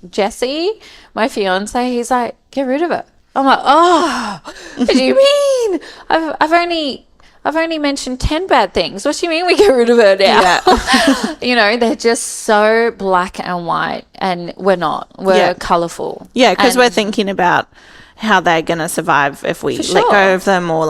Jesse, my fiance, he's like, get rid of it. I'm like, what do you mean? I've only mentioned 10 bad things. What do you mean we get rid of her now? Yeah. They're just so black and white, and we're not. We're colourful. Yeah, because we're thinking about how they're going to survive if we let go of them, or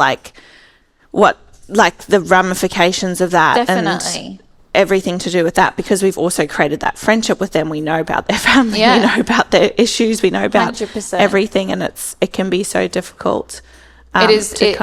what the ramifications of that. Definitely. And everything to do with that, because we've also created that friendship with them. We know about their family, we know about their issues, we know about 100%. everything, and it can be so difficult it is to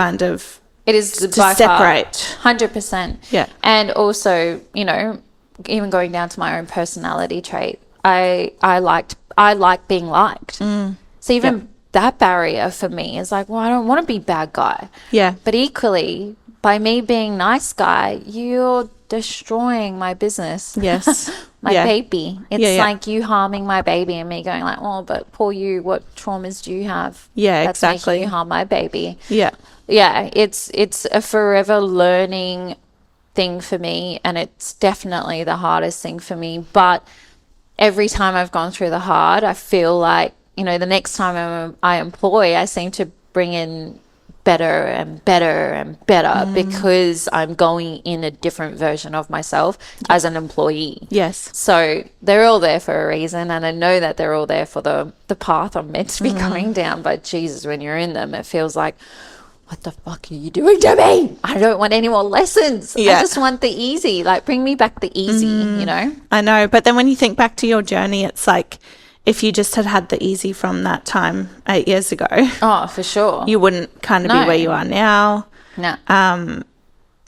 separate. separate. 100%. Yeah. And also, even going down to my own personality trait, I like being liked. So even that barrier for me is I don't want to be bad guy. Yeah. But equally, by me being nice guy, you're destroying my business. Yes. My baby. It's you harming my baby, and me going but poor you, what traumas do you have? Yeah, that's exactly. making you harm my baby. Yeah. Yeah, it's a forever learning thing for me, and it's definitely the hardest thing for me. But every time I've gone through the hard, I feel the next time I employ, I seem to bring in better and better and better, because I'm going in a different version of myself as an employee. Yes. So they're all there for a reason, and I know that they're all there for the path I'm meant to be going down. But Jesus, when you're in them, it feels like, what the fuck are you doing to me? I don't want any more lessons. Yeah. I just want the easy. Like, bring me back the easy, you know? I know. But then when you think back to your journey, it's like if you just had the easy from that time 8 years ago, Oh, for sure. you wouldn't kind of No. be where you are now. No.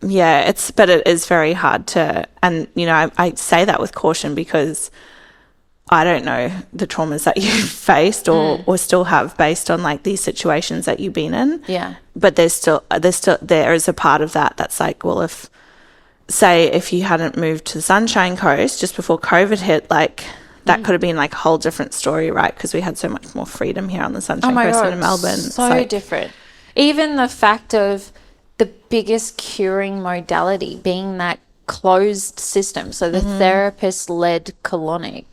Yeah, but it is very hard to, and you know, I say that with caution because I don't know the traumas that you've faced or still have based on like these situations that you've been in. Yeah. But there is a part of that that's like, well, if you hadn't moved to the Sunshine Coast just before COVID hit, like that could have been like a whole different story, right? Because we had so much more freedom here on the Sunshine Coast than in Melbourne. So It's like, different. Even the fact of the biggest curing modality being that closed system. So the therapist-led colonic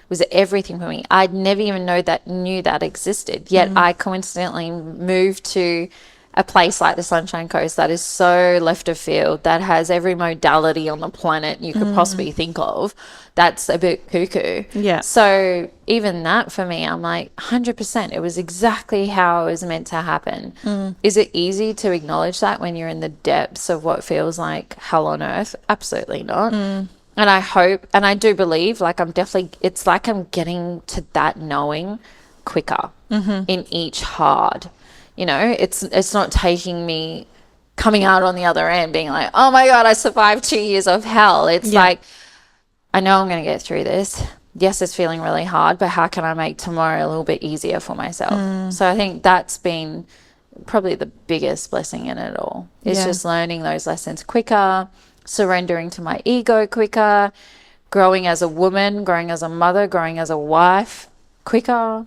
was everything for me. I'd never even knew that existed. Yet I coincidentally moved to a place like the Sunshine Coast that is so left of field, that has every modality on the planet you could possibly think of. That's a bit cuckoo. Yeah. So even that for me, I'm like 100%. It was exactly how it was meant to happen. Is it easy to acknowledge that when you're in the depths of what feels like hell on earth? Absolutely not. And I hope, and I do believe, like it's like I'm getting to that knowing quicker in each hard. You know, it's not taking me coming out on the other end being like, oh my God, I survived 2 years of hell. It's like, I know I'm going to get through this. Yes, it's feeling really hard, but how can I make tomorrow a little bit easier for myself? So I think that's been probably the biggest blessing in it all. It's just learning those lessons quicker, surrendering to my ego quicker, growing as a woman, growing as a mother, growing as a wife quicker.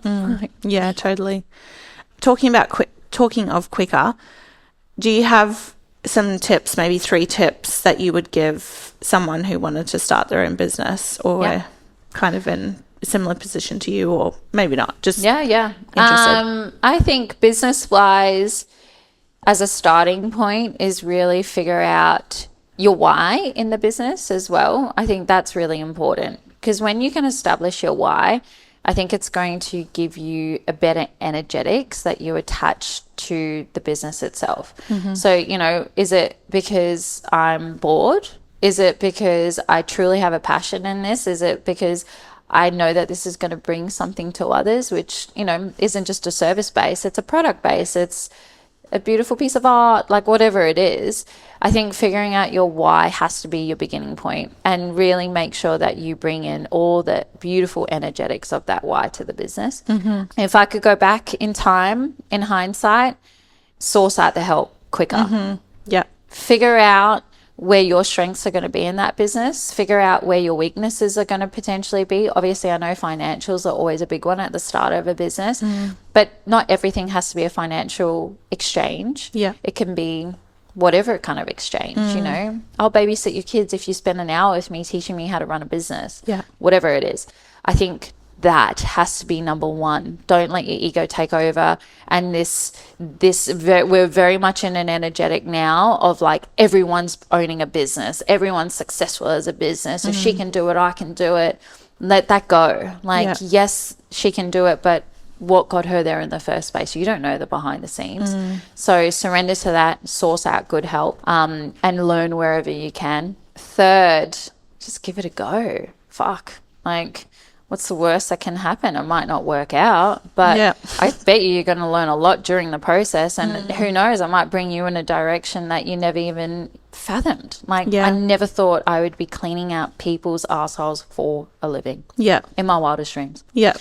yeah, totally. Talking of quicker, do you have some tips, maybe 3 tips that you would give someone who wanted to start their own business or kind of in a similar position to you, or maybe not? Just interested. I think business-wise, as a starting point, is really figure out your why in the business as well. I think that's really important because when you can establish your why, I think it's going to give you a better energetics that you attach to the business itself. So, you know, is it because I'm bored? Is it because I truly have a passion in this? Is it because I know that this is going to bring something to others, which, you know, isn't just a service base, it's a product base, it's a beautiful piece of art, like whatever it is. I think figuring out your why has to be your beginning point and really make sure that you bring in all the beautiful energetics of that why to the business. If I could go back in time, in hindsight, source out the help quicker. Yeah. Figure out where your strengths are going to be in that business, figure out where your weaknesses are going to potentially be. Obviously, I know financials are always a big one at the start of a business, but not everything has to be a financial exchange. Yeah. It can be whatever kind of exchange, you know. I'll babysit your kids if you spend an hour with me teaching me how to run a business. Yeah. Whatever it is. I think that has to be number one. Don't let your ego take over. And we're very much in an energetic now of like everyone's owning a business. Everyone's successful as a business. If she can do it, I can do it. Let that go. Like, yes, she can do it, but what got her there in the first place? You don't know the behind the scenes. So surrender to that, source out good help, and learn wherever you can. Third, just give it a go. Fuck. Like, what's the worst that can happen? It might not work out, but I bet you're going to learn a lot during the process. And who knows, I might bring you in a direction that you never even fathomed. Like, I never thought I would be cleaning out people's assholes for a living. Yeah. In my wildest dreams. Yeah.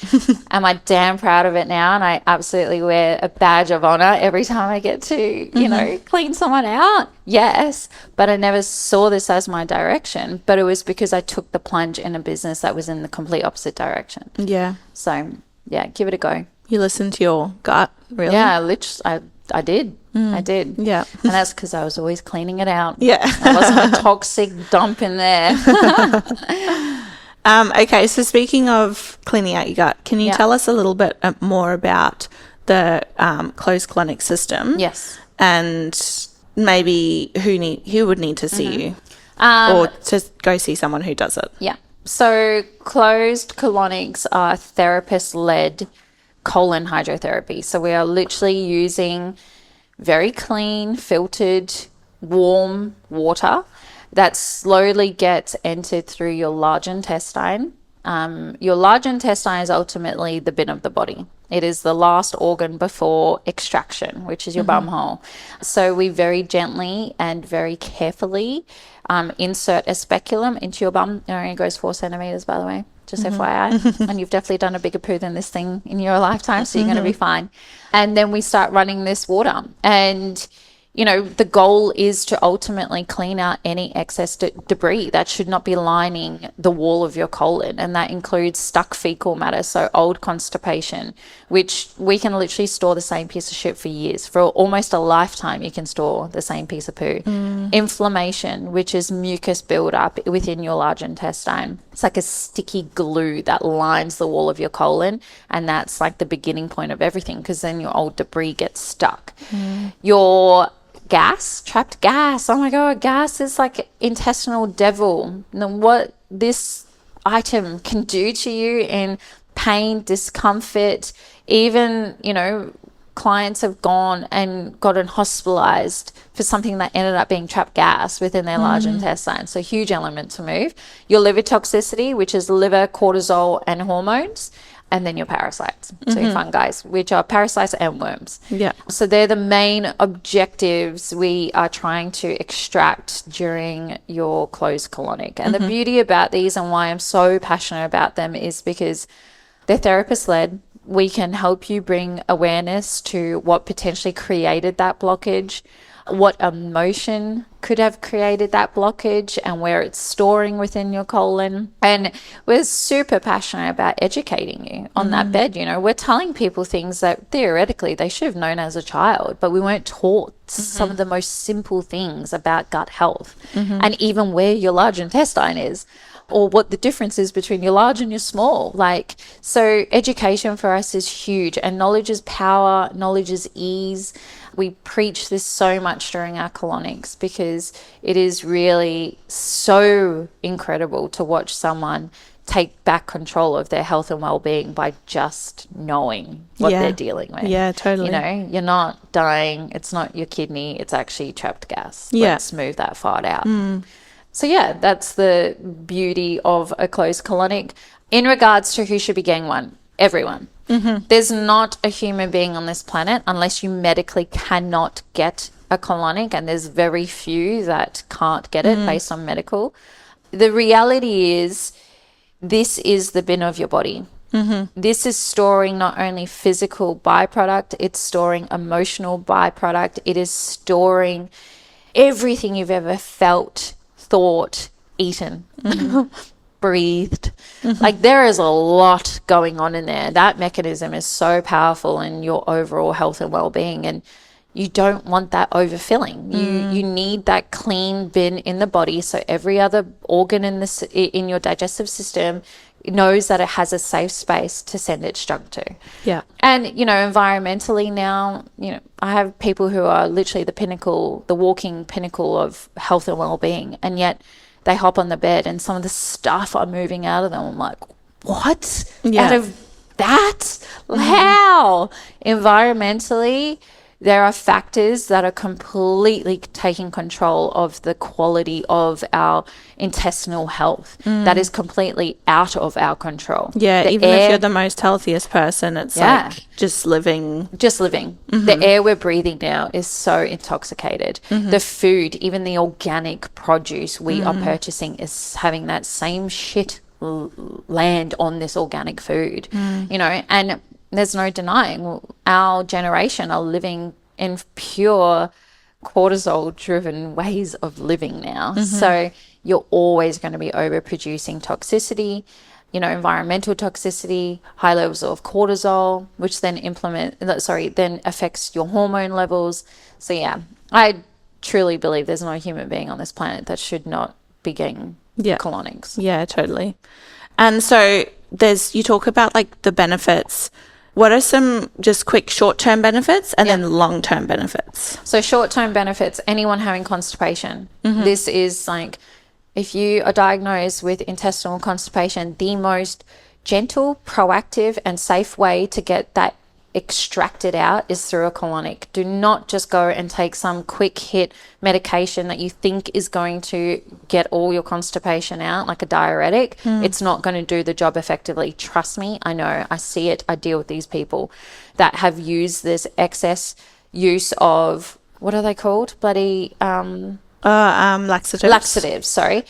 Am I damn proud of it now? And I absolutely wear a badge of honor every time I get to, you know, clean someone out. Yes. But I never saw this as my direction. But it was because I took the plunge in a business that was in the complete opposite direction. Yeah. So, yeah, give it a go. You listen to your gut, really? Yeah, literally, I did. I did. Yeah. And that's because I was always cleaning it out. Yeah. I wasn't a toxic dump in there. Okay, so speaking of cleaning out your gut, can you tell us a little bit more about the closed colonic system? Yes. And maybe who would need to see you or to go see someone who does it? Yeah. So closed colonics are therapist-led colon hydrotherapy. So we are literally using very clean, filtered, warm water that slowly gets entered through your large intestine. Your large intestine is ultimately the bin of the body. It is the last organ before extraction, which is your bum hole. So we very gently and very carefully insert a speculum into your bum. It only goes 4 centimeters, by the way, just FYI. And you've definitely done a bigger poo than this thing in your lifetime, so you're going to be fine. And then we start running this water. And you know, the goal is to ultimately clean out any excess debris that should not be lining the wall of your colon. And that includes stuck fecal matter, so old constipation, which we can literally store the same piece of shit for years. For almost a lifetime, you can store the same piece of poo. Inflammation, which is mucus buildup within your large intestine. It's like a sticky glue that lines the wall of your colon. And that's like the beginning point of everything, because then your old debris gets stuck. Your trapped gas. Oh my God, gas is like intestinal devil. And what this item can do to you in pain, discomfort, even, you know, clients have gone and gotten hospitalized for something that ended up being trapped gas within their large intestine. So huge element to move. Your liver toxicity, which is liver, cortisol, and hormones. And then your parasites, so your fungi, which are parasites and worms. Yeah. So they're the main objectives we are trying to extract during your closed colonic. And the beauty about these and why I'm so passionate about them is because they're therapist-led. We can help you bring awareness to what potentially created that blockage, what emotion could have created that blockage, and where it's storing within your colon. And we're super passionate about educating you on that bed. You know, we're telling people things that theoretically they should have known as a child, but we weren't taught some of the most simple things about gut health and even where your large intestine is, or what the difference is between your large and your small. Like, so education for us is huge, and knowledge is power, knowledge is ease. We preach this so much during our colonics because it is really so incredible to watch someone take back control of their health and well-being by just knowing what they're dealing with. Yeah, totally. You know, you're not dying. It's not your kidney. It's actually trapped gas. Yeah. Let's move that fart out. So yeah, that's the beauty of a closed colonic. In regards to who should be getting one, everyone. There's not a human being on this planet, unless you medically cannot get a colonic, and there's very few that can't get it based on medical. The reality is, this is the bin of your body. This is storing not only physical byproduct, it's storing emotional byproduct. It is storing everything you've ever felt, thought, eaten, breathed. Like, there is a lot going on in there. That mechanism is so powerful in your overall health and well-being, and you don't want that overfilling. You need that clean bin in the body, so every other organ in your digestive system knows that it has a safe space to send its junk to. Yeah. And, you know, environmentally now, you know, I have people who are literally the pinnacle, the walking pinnacle of health and well-being, and yet they hop on the bed and some of the stuff are moving out of them. I'm like, what? Yeah. Out of that? How? Environmentally, there are factors that are completely taking control of the quality of our intestinal health that is completely out of our control. Yeah, The even air- if you're the most healthiest person, it's like just living. The air we're breathing now is so intoxicated. The food, even the organic produce we are purchasing, is having that same shit land on this organic food, you know, and there's no denying our generation are living in pure cortisol driven ways of living now. So you're always going to be overproducing toxicity, you know, environmental toxicity, high levels of cortisol, which then then affects your hormone levels. So yeah, I truly believe there's no human being on this planet that should not be getting colonics. Yeah, totally. And so you talk about like the benefits. What are some just quick short-term benefits and then long-term benefits? So short-term benefits, anyone having constipation. This is like, if you are diagnosed with intestinal constipation, the most gentle, proactive, and safe way to get that extracted out is through a colonic. Do not just go and take some quick hit medication that you think is going to get all your constipation out, like a diuretic. It's not going to do the job effectively. Trust me, I know. I see it. I deal with these people that have used this excess use of, what are they called? Bloody Laxatives. sorry.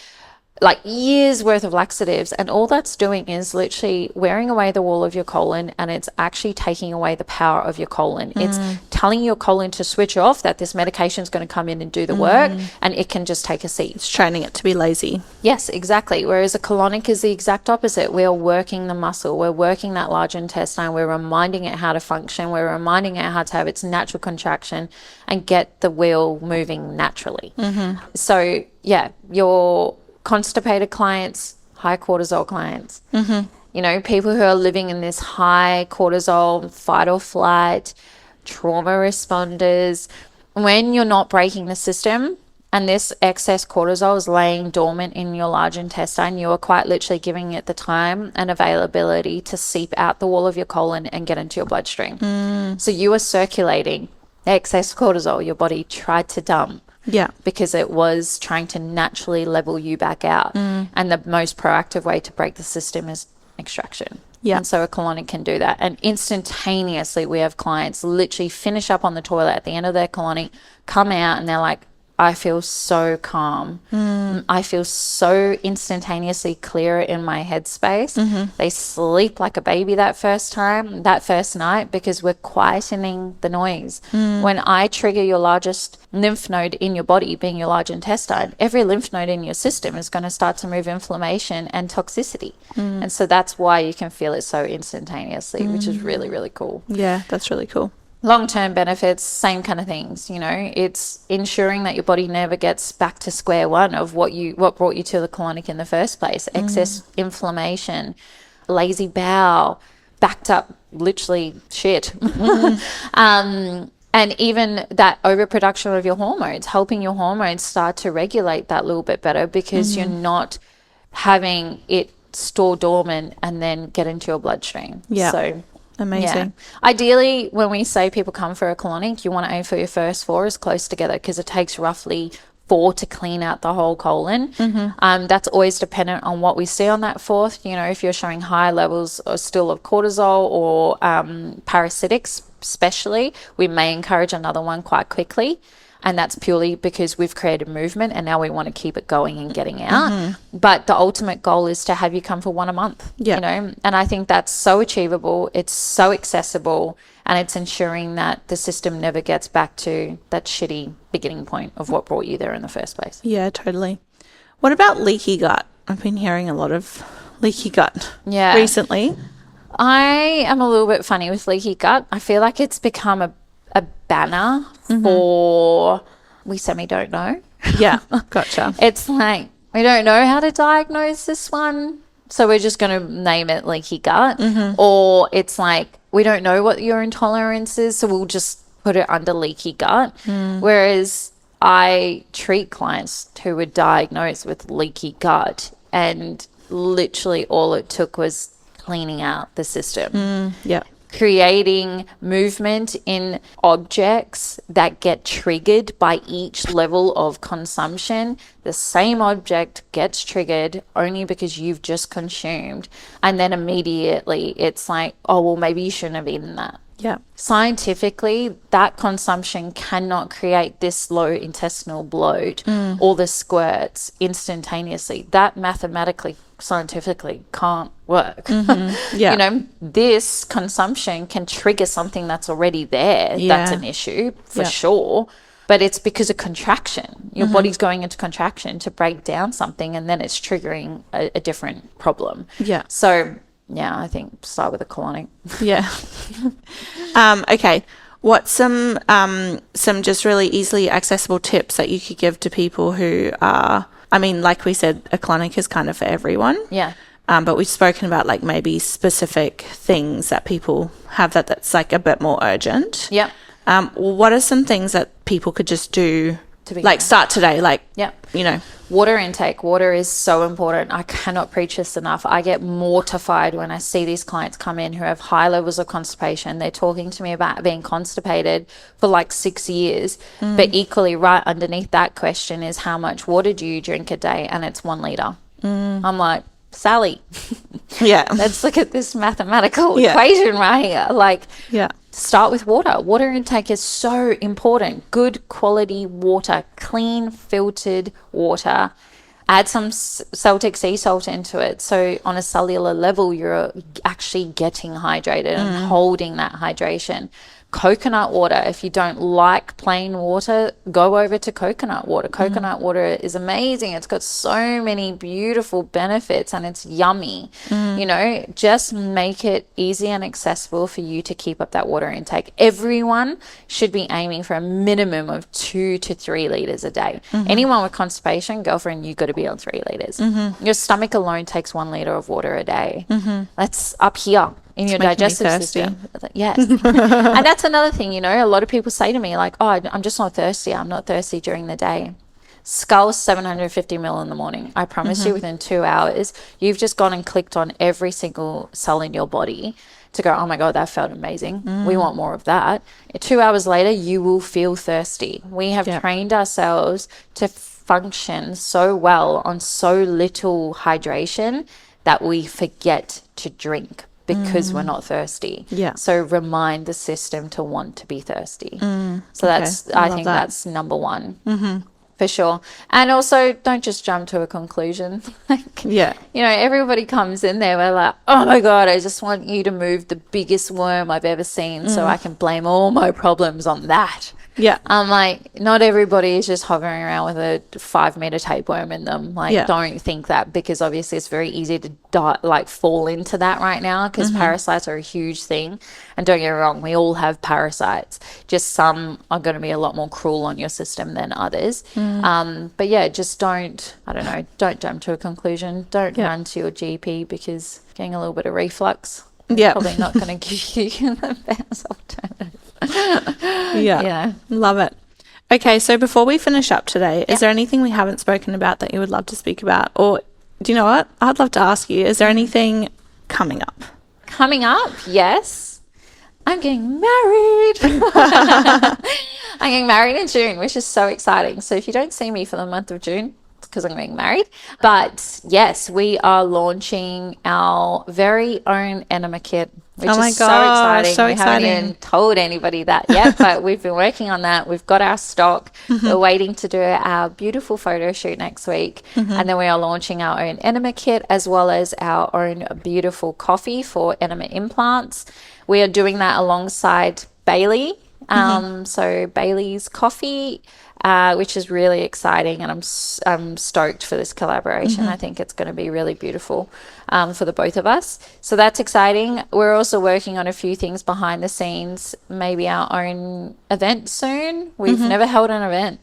Like years worth of laxatives, and all that's doing is literally wearing away the wall of your colon, and it's actually taking away the power of your colon. It's telling your colon to switch off, that this medication is going to come in and do the work, and it can just take a seat. It's training it to be lazy. Yes, exactly. Whereas a colonic is the exact opposite. We are working the muscle. We're working that large intestine. We're reminding it how to function. We're reminding it how to have its natural contraction and get the wheel moving naturally. So yeah, your constipated clients, high cortisol clients, you know, people who are living in this high cortisol, fight or flight, trauma responders. When you're not breaking the system and this excess cortisol is laying dormant in your large intestine, you are quite literally giving it the time and availability to seep out the wall of your colon and get into your bloodstream. So you are circulating excess cortisol your body tried to dump. Yeah. Because it was trying to naturally level you back out. And the most proactive way to break the system is extraction. Yeah. And so a colonic can do that. And instantaneously, we have clients literally finish up on the toilet at the end of their colonic, come out, and they're like, I feel so calm. I feel so instantaneously clearer in my headspace. They sleep like a baby that first night, because we're quietening the noise. When I trigger your largest lymph node in your body, being your large intestine, every lymph node in your system is going to start to move inflammation and toxicity. And so that's why you can feel it so instantaneously, which is really, really cool. Yeah, that's really cool. Long-term benefits, same kind of things, you know, it's ensuring that your body never gets back to square one of what brought you to the colonic in the first place. Excess inflammation, lazy bowel, backed up literally shit. And even that overproduction of your hormones, helping your hormones start to regulate that a little bit better, because you're not having it store dormant and then get into your bloodstream. Yeah. So amazing. Ideally, when we say people come for a colonic, you want to aim for your first 4 as close together, because it takes roughly 4 to clean out the whole colon. That's always dependent on what we see on that 4th. You know, if you're showing high levels still of cortisol or parasitics especially, we may encourage another one quite quickly. And that's purely because we've created movement and now we want to keep it going and getting out. But the ultimate goal is to have you come for 1 a month, you know, and I think that's so achievable. It's so accessible, and it's ensuring that the system never gets back to that shitty beginning point of what brought you there in the first place. Yeah, totally. What about leaky gut? I've been hearing a lot of leaky gut recently. I am a little bit funny with leaky gut. I feel like it's become a banner for we don't know. Yeah, gotcha. It's like, we don't know how to diagnose this one, so we're just going to name it leaky gut. Or it's like, we don't know what your intolerance is, so we'll just put it under leaky gut. Whereas I treat clients who were diagnosed with leaky gut, and literally all it took was cleaning out the system. Yeah. Creating movement in objects that get triggered by each level of consumption. The same object gets triggered only because you've just consumed, and then immediately it's like, oh, well, maybe you shouldn't have eaten that. Yeah. Scientifically, that consumption cannot create this low intestinal bloat or the squirts instantaneously. That mathematically, scientifically can't work. Yeah. You know, this consumption can trigger something that's already there. That's an issue for sure. But it's because of contraction. Your body's going into contraction to break down something, and then it's triggering a different problem. Yeah. So yeah, I think start with a colonic. Yeah. Okay. What's some just really easily accessible tips that you could give to people who are, I mean, like we said, a colonic is kind of for everyone. Yeah. But we've spoken about like maybe specific things that people have that's like a bit more urgent. Yeah. What are some things that people could just do To be like start today? Like, yeah. you know. Water intake. Water is so important. I cannot preach this enough. I get mortified when I see these clients come in who have high levels of constipation. They're talking to me about being constipated for like 6 years. But equally, right underneath that question is, how much water do you drink a day? And it's 1 liter. I'm like, Sally, Yeah. let's look at this mathematical equation right here. Like, Yeah. start with water. Water intake is so important. Good quality water, clean filtered water. Add some Celtic sea salt into it. So on a cellular level, you're actually getting hydrated and holding that hydration. Coconut water. If you don't like plain water, go over to coconut water. Coconut water is amazing. It's got so many beautiful benefits and it's yummy. You know, just make it easy and accessible for you to keep up that water intake. Everyone should be aiming for a minimum of 2 to 3 liters a day. Anyone with constipation, girlfriend, you got to be on 3 liters. Your stomach alone takes 1 liter of water a day. That's up here in your digestive system. Yes. And that's another thing, you know, a lot of people say to me like, oh, I'm just not thirsty. I'm not thirsty during the day. Scull 750 ml in the morning. I promise you, within 2 hours, you've just gone and clicked on every single cell in your body to go, oh my God, that felt amazing. We want more of that. 2 hours later, you will feel thirsty. We have trained ourselves to function so well on so little hydration that we forget to drink because we're not thirsty. Yeah. So remind the system to want to be thirsty. So that's, I think that's number one. For sure. And also, don't just jump to a conclusion. Like, you know, everybody comes in there, we're like, oh my God, I just want you to move the biggest worm I've ever seen so I can blame all my problems on that. Yeah. I'm like, not everybody is just hovering around with a 5-meter tapeworm in them. Like, don't think that, because obviously it's very easy to fall into that right now, because parasites are a huge thing. And don't get me wrong, we all have parasites. Just some are going to be a lot more cruel on your system than others. But yeah, just don't jump to a conclusion. Don't run to your GP because getting a little bit of reflux. Probably not going to give you the best alternative. Love it. Okay, so before we finish up today, is there anything we haven't spoken about that you would love to speak about? Or do you know what? I'd love to ask you, is there anything coming up? Coming up, yes. I'm getting married. I'm getting married in June, which is so exciting. So if you don't see me for the month of June, it's because I'm getting married. But yes, we are launching our very own enema kit, which is so exciting. We haven't even told anybody that yet, but we've been working on that. We've got our stock. We're waiting to do our beautiful photo shoot next week. And then we are launching our own enema kit, as well as our own beautiful coffee for enema implants. We are doing that alongside Bailey. So Bailey's coffee, which is really exciting, and I'm stoked for this collaboration. I think it's going to be really beautiful for the both of us. So that's exciting. We're also working on a few things behind the scenes, maybe our own event soon. We've never held an event.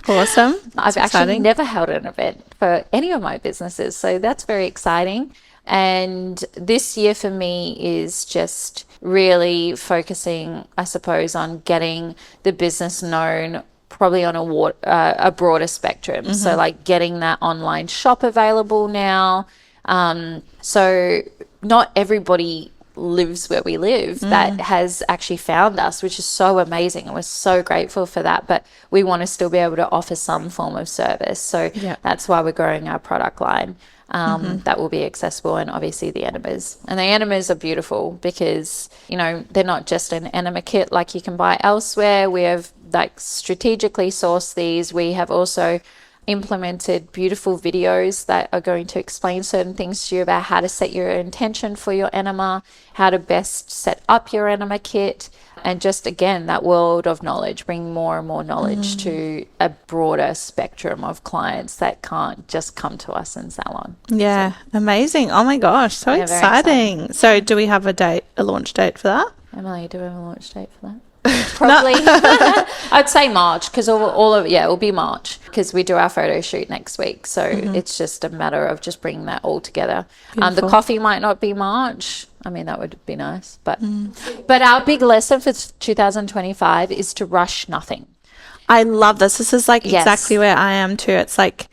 Awesome. I've actually never held an event for any of my businesses. So that's very exciting. And this year for me is just really focusing, I suppose, on getting the business known probably on a broader spectrum. So like getting that online shop available now. So not everybody lives where we live that has actually found us, which is so amazing, and we're so grateful for that. But we want to still be able to offer some form of service. So that's why we're growing our product line. That will be accessible, and obviously the enemas. And the enemas are beautiful because, you know, they're not just an enema kit like you can buy elsewhere. We have like strategically sourced these. We have also implemented beautiful videos that are going to explain certain things to you about how to set your intention for your enema, how to best set up your enema kit, and just again that world of knowledge, bring more and more knowledge to a broader spectrum of clients that can't just come to us in salon. Amazing. Oh my gosh, so exciting. So do we have a launch date for that? Emily, do we have a launch date for that? Probably. I'd say March, because it will be March, because we do our photo shoot next week. So it's just a matter of just bringing that all together. The coffee might not be March. I mean, that would be nice. But our big lesson for 2025 is to rush nothing. I love this. This is like exactly where I am too. It's like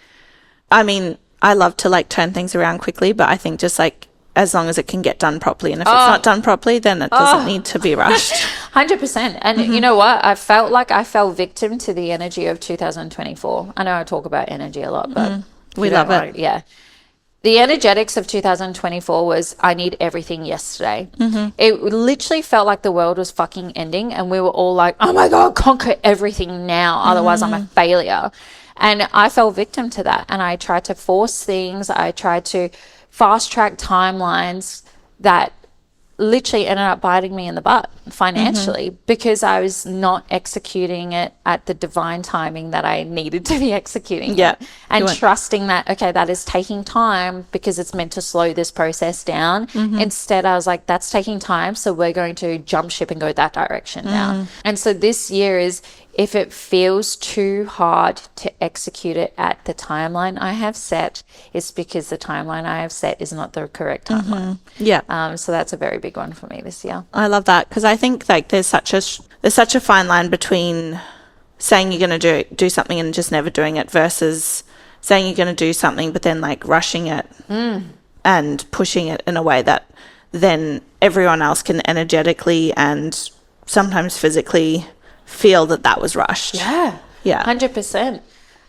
I mean, I love to like turn things around quickly, but I think just like as long as it can get done properly, and if it's not done properly, then it doesn't need to be rushed. 100%. And you know what? I felt like I fell victim to the energy of 2024. I know I talk about energy a lot, but We love it. Yeah. The energetics of 2024 was I need everything yesterday. It literally felt like the world was fucking ending and we were all like, oh my God, conquer everything now. Otherwise I'm a failure. And I fell victim to that. And I tried to force things. I tried to fast track timelines that literally ended up biting me in the butt financially because I was not executing it at the divine timing that I needed to be executing Yeah. it. And trusting that, okay, that is taking time because it's meant to slow this process down. Instead, I was like, that's taking time, so we're going to jump ship and go that direction now. And so this year is, if it feels too hard to execute it at the timeline I have set, it's because the timeline I have set is not the correct timeline. Yeah. So that's a very big one for me this year. I love that because I think like there's such a fine line between saying you're going to do something and just never doing it versus saying you're going to do something but then like rushing it and pushing it in a way that then everyone else can energetically and sometimes physically feel that was rushed. Yeah. 100%.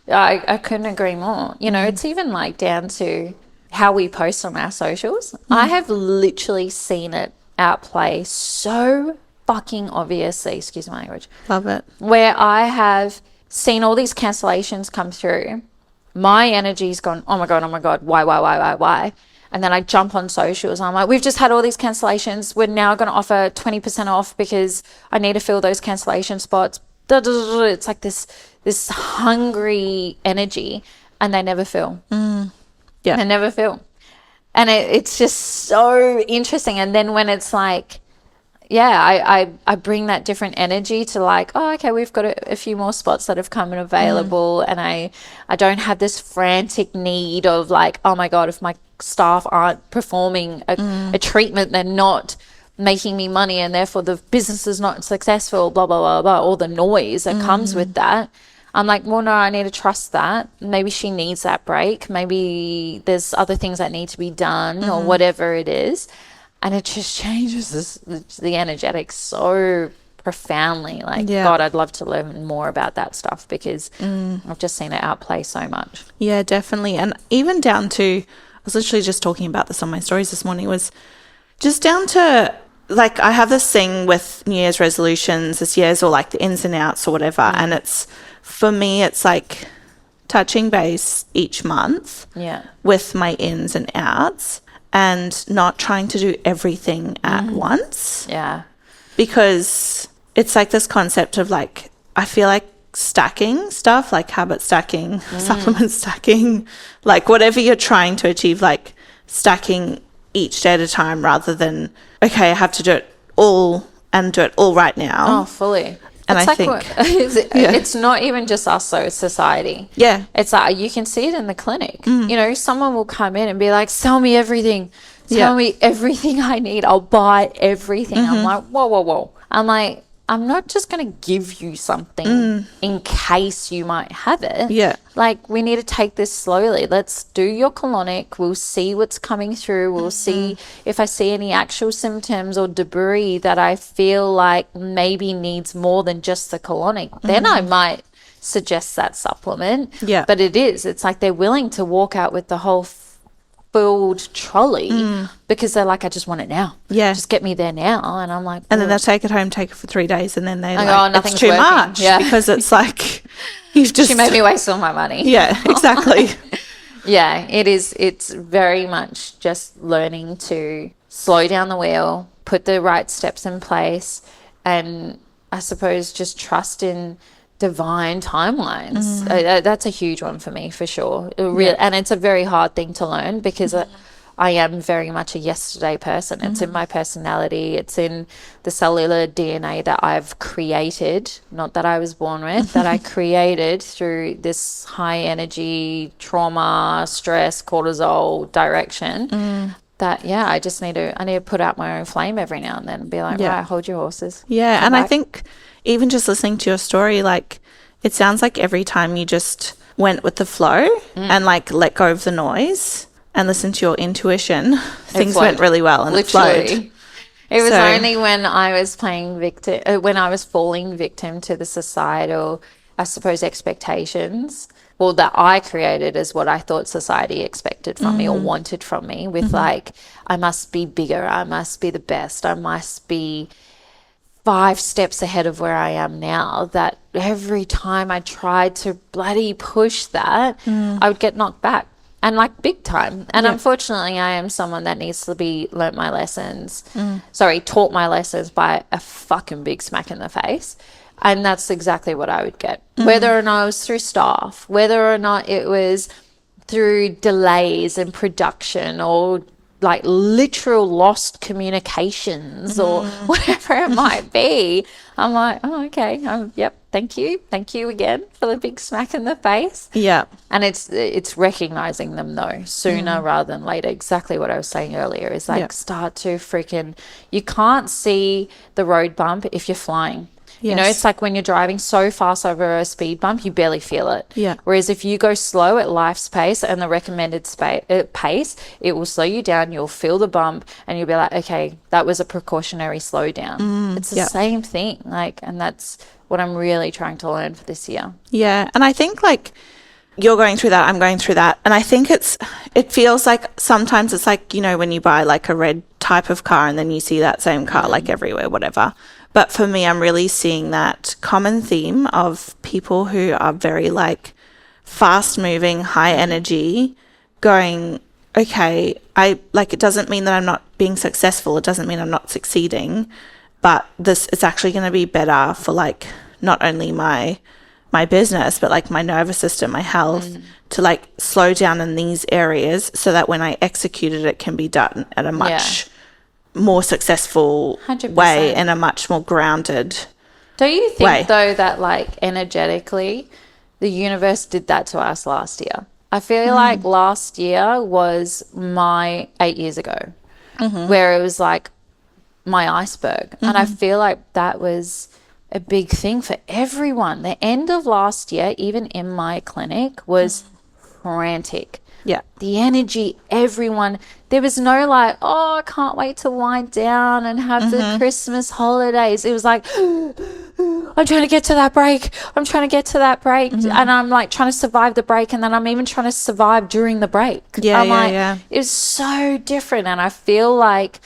I couldn't agree more. You know, it's even like down to how we post on our socials. I have literally seen it outplay so fucking obviously, excuse my language, Love it. where I have seen all these cancellations come through. My energy's gone, oh my God, why? And then I jump on socials. I'm like, we've just had all these cancellations. We're now going to offer 20% off because I need to fill those cancellation spots. It's like this hungry energy, and they never fill. Yeah. They never fill. And it's just so interesting. And then when it's like, yeah, I bring that different energy to like, oh, okay, we've got a few more spots that have come in available. And I don't have this frantic need of like, oh my God, if my staff aren't performing a treatment, they're not making me money and therefore the business is not successful, blah, blah, blah, blah, all the noise that comes with that. I'm like, well, no, I need to trust that. Maybe she needs that break. Maybe there's other things that need to be done or whatever it is. And it just changes the energetics so profoundly. Like, God, I'd love to learn more about that stuff because I've just seen it outplay so much. Yeah, definitely. And even down to, I was literally just talking about this on my stories this morning, was just down to, like, I have this thing with New Year's resolutions, this year's, or like the ins and outs or whatever. And it's, for me, it's like touching base each month with my ins and outs and not trying to do everything at once. Yeah. Because it's like this concept of like, I feel like stacking stuff, like habit stacking, supplement stacking, like whatever you're trying to achieve, like stacking each day at a time rather than, okay, I have to do it all and do it all right now. Oh, fully. And it's I like think it's not even just us though, it's society. Yeah. It's like you can see it in the clinic. You know, someone will come in and be like, sell me everything. Tell me everything I need. I'll buy everything. I'm like, whoa. I'm like, I'm not just going to give you something in case you might have it. Yeah. Like, we need to take this slowly. Let's do your colonic. We'll see what's coming through. We'll see if I see any actual symptoms or debris that I feel like maybe needs more than just the colonic. Then I might suggest that supplement. Yeah. But it's like they're willing to walk out with the whole filled trolley because they're like, I just want it now. Yeah. Just get me there now. And I'm like, And then they'll take it home, take it for 3 days, and then they I like, go, oh, it's nothing's too working. much because it's like you've just she made me waste all my money. Yeah, exactly. Yeah, it is. It's very much just learning to slow down the wheel, put the right steps in place, and I suppose just trust in divine timelines. That's a huge one for me, for sure. And it's a very hard thing to learn because I am very much a yesterday person. It's in my personality. It's in the cellular DNA that I've created, not that I was born with, that I created through this high energy, trauma, stress, cortisol direction. That, I just need to put out my own flame every now and then and be like, right, hold your horses. Yeah, and I think even just listening to your story, like, it sounds like every time you just went with the flow and like let go of the noise and listened to your intuition, things went really well and it flowed. It was So- only when I was playing victim, when I was falling victim to the societal, I suppose, expectations, well, that I created as what I thought society expected from me or wanted from me, with like, I must be bigger, I must be the best, I must be 5 steps ahead of where I am now, that every time I tried to bloody push that, I would get knocked back. And like big time. And unfortunately, I am someone that needs to be taught my lessons by a fucking big smack in the face. And that's exactly what I would get. Whether or not it was through staff, whether or not it was through delays in production or like literal lost communications or whatever it might be. I'm like, oh, okay. Yep. Thank you. Thank you again for the big smack in the face. Yeah. And it's recognizing them though sooner rather than later. Exactly what I was saying earlier is like start to freaking, you can't see the road bump if you're flying. You know, Yes. it's like when you're driving so fast over a speed bump, you barely feel it. Yeah. Whereas if you go slow at life's pace and the recommended pace, it will slow you down. You'll feel the bump and you'll be like, okay, that was a precautionary slowdown. It's the same thing. Like, and that's what I'm really trying to learn for this year. Yeah. And I think like you're going through that, I'm going through that. And I think it feels like sometimes it's like, you know, when you buy like a red type of car and then you see that same car like everywhere, whatever. But for me, I'm really seeing that common theme of people who are very like fast moving, high energy, going, okay, it doesn't mean that I'm not being successful. It doesn't mean I'm not succeeding, but it's actually going to be better for like not only my business, but like my nervous system, my health, to like slow down in these areas so that when I execute it, it can be done at a much more successful 100%. way and a much more grounded. Don't you think way. though that like energetically the universe did that to us last year? I feel like last year was my 8 years ago, where it was like my iceberg. And I feel like that was a big thing for everyone. The end of last year, even in my clinic, was frantic. Yeah. The energy, everyone, there was no like, oh, I can't wait to wind down and have the Christmas holidays. It was like, I'm trying to get to that break. I'm trying to get to that break. And I'm like trying to survive the break. And then I'm even trying to survive during the break. Yeah. It was so different. And I feel like,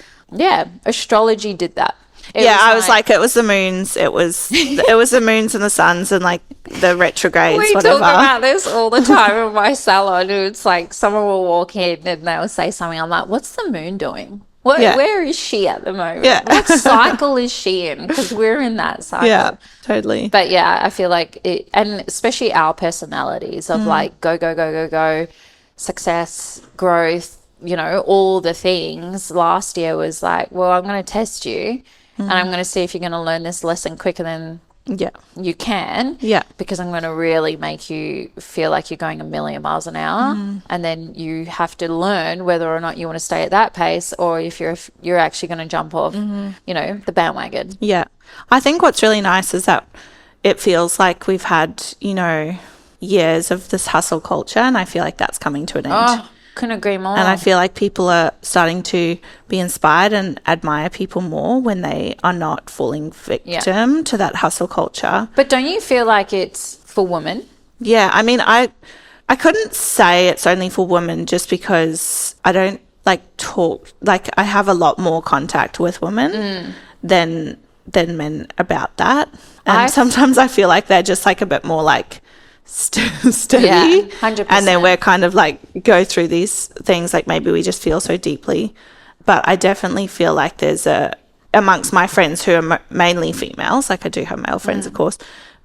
astrology did that. I was like, it was the moons. It was the moons and the suns and like the retrogrades, we whatever. talk about this all the time in my salon. It's like someone will walk in and they'll say something. I'm like, what's the moon doing? Where is she at the moment? Yeah. What cycle is she in? Because we're in that cycle. Yeah, totally. But yeah, I feel like it, and especially our personalities of like go, success, growth, you know, all the things. Last year was like, well, I'm going to test you and I'm going to see if you're going to learn this lesson quicker than you can. Yeah. Because I'm going to really make you feel like you're going a million miles an hour. And then you have to learn whether or not you want to stay at that pace or if you're actually going to jump off, you know, the bandwagon. Yeah. I think what's really nice is that it feels like we've had, you know, years of this hustle culture and I feel like that's coming to an end. Oh, couldn't agree more. And I feel like people are starting to be inspired and admire people more when they are not falling victim to that hustle culture. But don't you feel like it's for women? Yeah, I mean, I couldn't say it's only for women just because I don't I have a lot more contact with women than men about that. And sometimes I feel like they're just like a bit more like steady. Yeah, 100%. And then we're kind of like go through these things like maybe we just feel so deeply. But I definitely feel like there's amongst my friends who are mainly females, like I do have male friends, of course,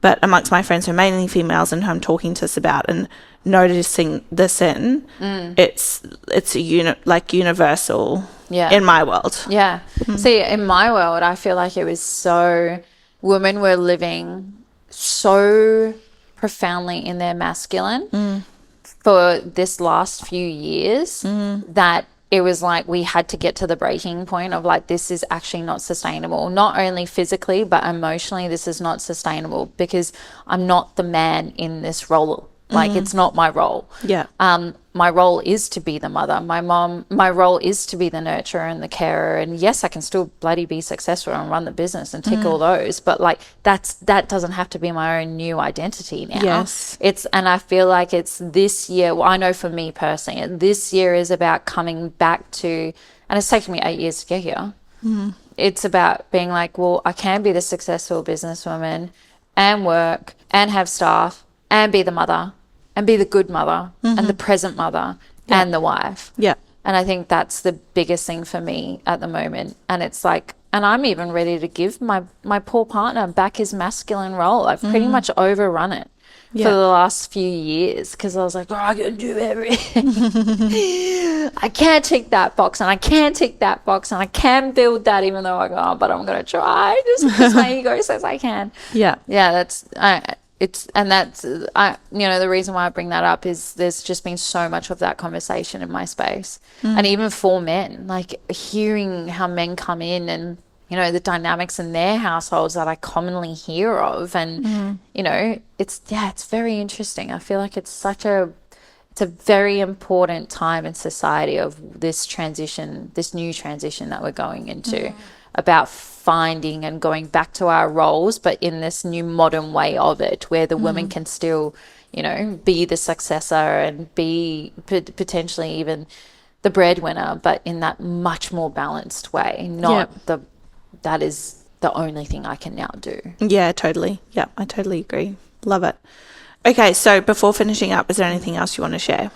but amongst my friends who are mainly females and who I'm talking to this about and noticing this in, it's universal in my world. Yeah. See, in my world, I feel like it was so, women were living so profoundly in their masculine for this last few years that it was like we had to get to the breaking point of like, this is actually not sustainable. Not only physically, but emotionally, this is not sustainable because I'm not the man in this role Like, it's not my role. Yeah. My role is to be the mother. My role is to be the nurturer and the carer. And yes, I can still bloody be successful and run the business and tick all those, but like that doesn't have to be my own new identity now. Yes. And I feel like it's this year, well, I know for me personally, this year is about coming back to, and it's taken me 8 years to get here. It's about being like, well, I can be the successful businesswoman and work and have staff and be the mother and be the good mother and the present mother and the wife. Yeah. And I think that's the biggest thing for me at the moment. And it's like, and I'm even ready to give my poor partner back his masculine role. I've pretty much overrun it for the last few years because I was like, oh, I can do everything. I can't tick that box and I can tick that box and I can build that, even though I go, oh, but I'm going to try just because my ego says I can. Yeah. Yeah, the reason why I bring that up is there's just been so much of that conversation in my space. And even for men, like hearing how men come in and, you know, the dynamics in their households that I commonly hear of. And, you know, it's very interesting. I feel like it's a very important time in society of this new transition that we're going into about finding and going back to our roles, but in this new modern way of it, where the woman can still, you know, be the successor and be potentially even the breadwinner, but in that much more balanced way, that is the only thing I can now do. Yeah, totally. Yeah, I totally agree. Love it. Okay, so before finishing up, is there anything else you want to share?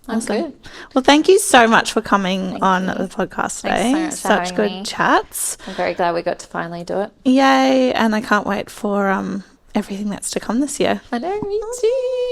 I'm good. Well, thank you so much for coming on the podcast today. Thanks so much for Such having good me. chats. I'm very glad we got to finally do it. Yay. And I can't wait for everything that's to come this year. I know, me too.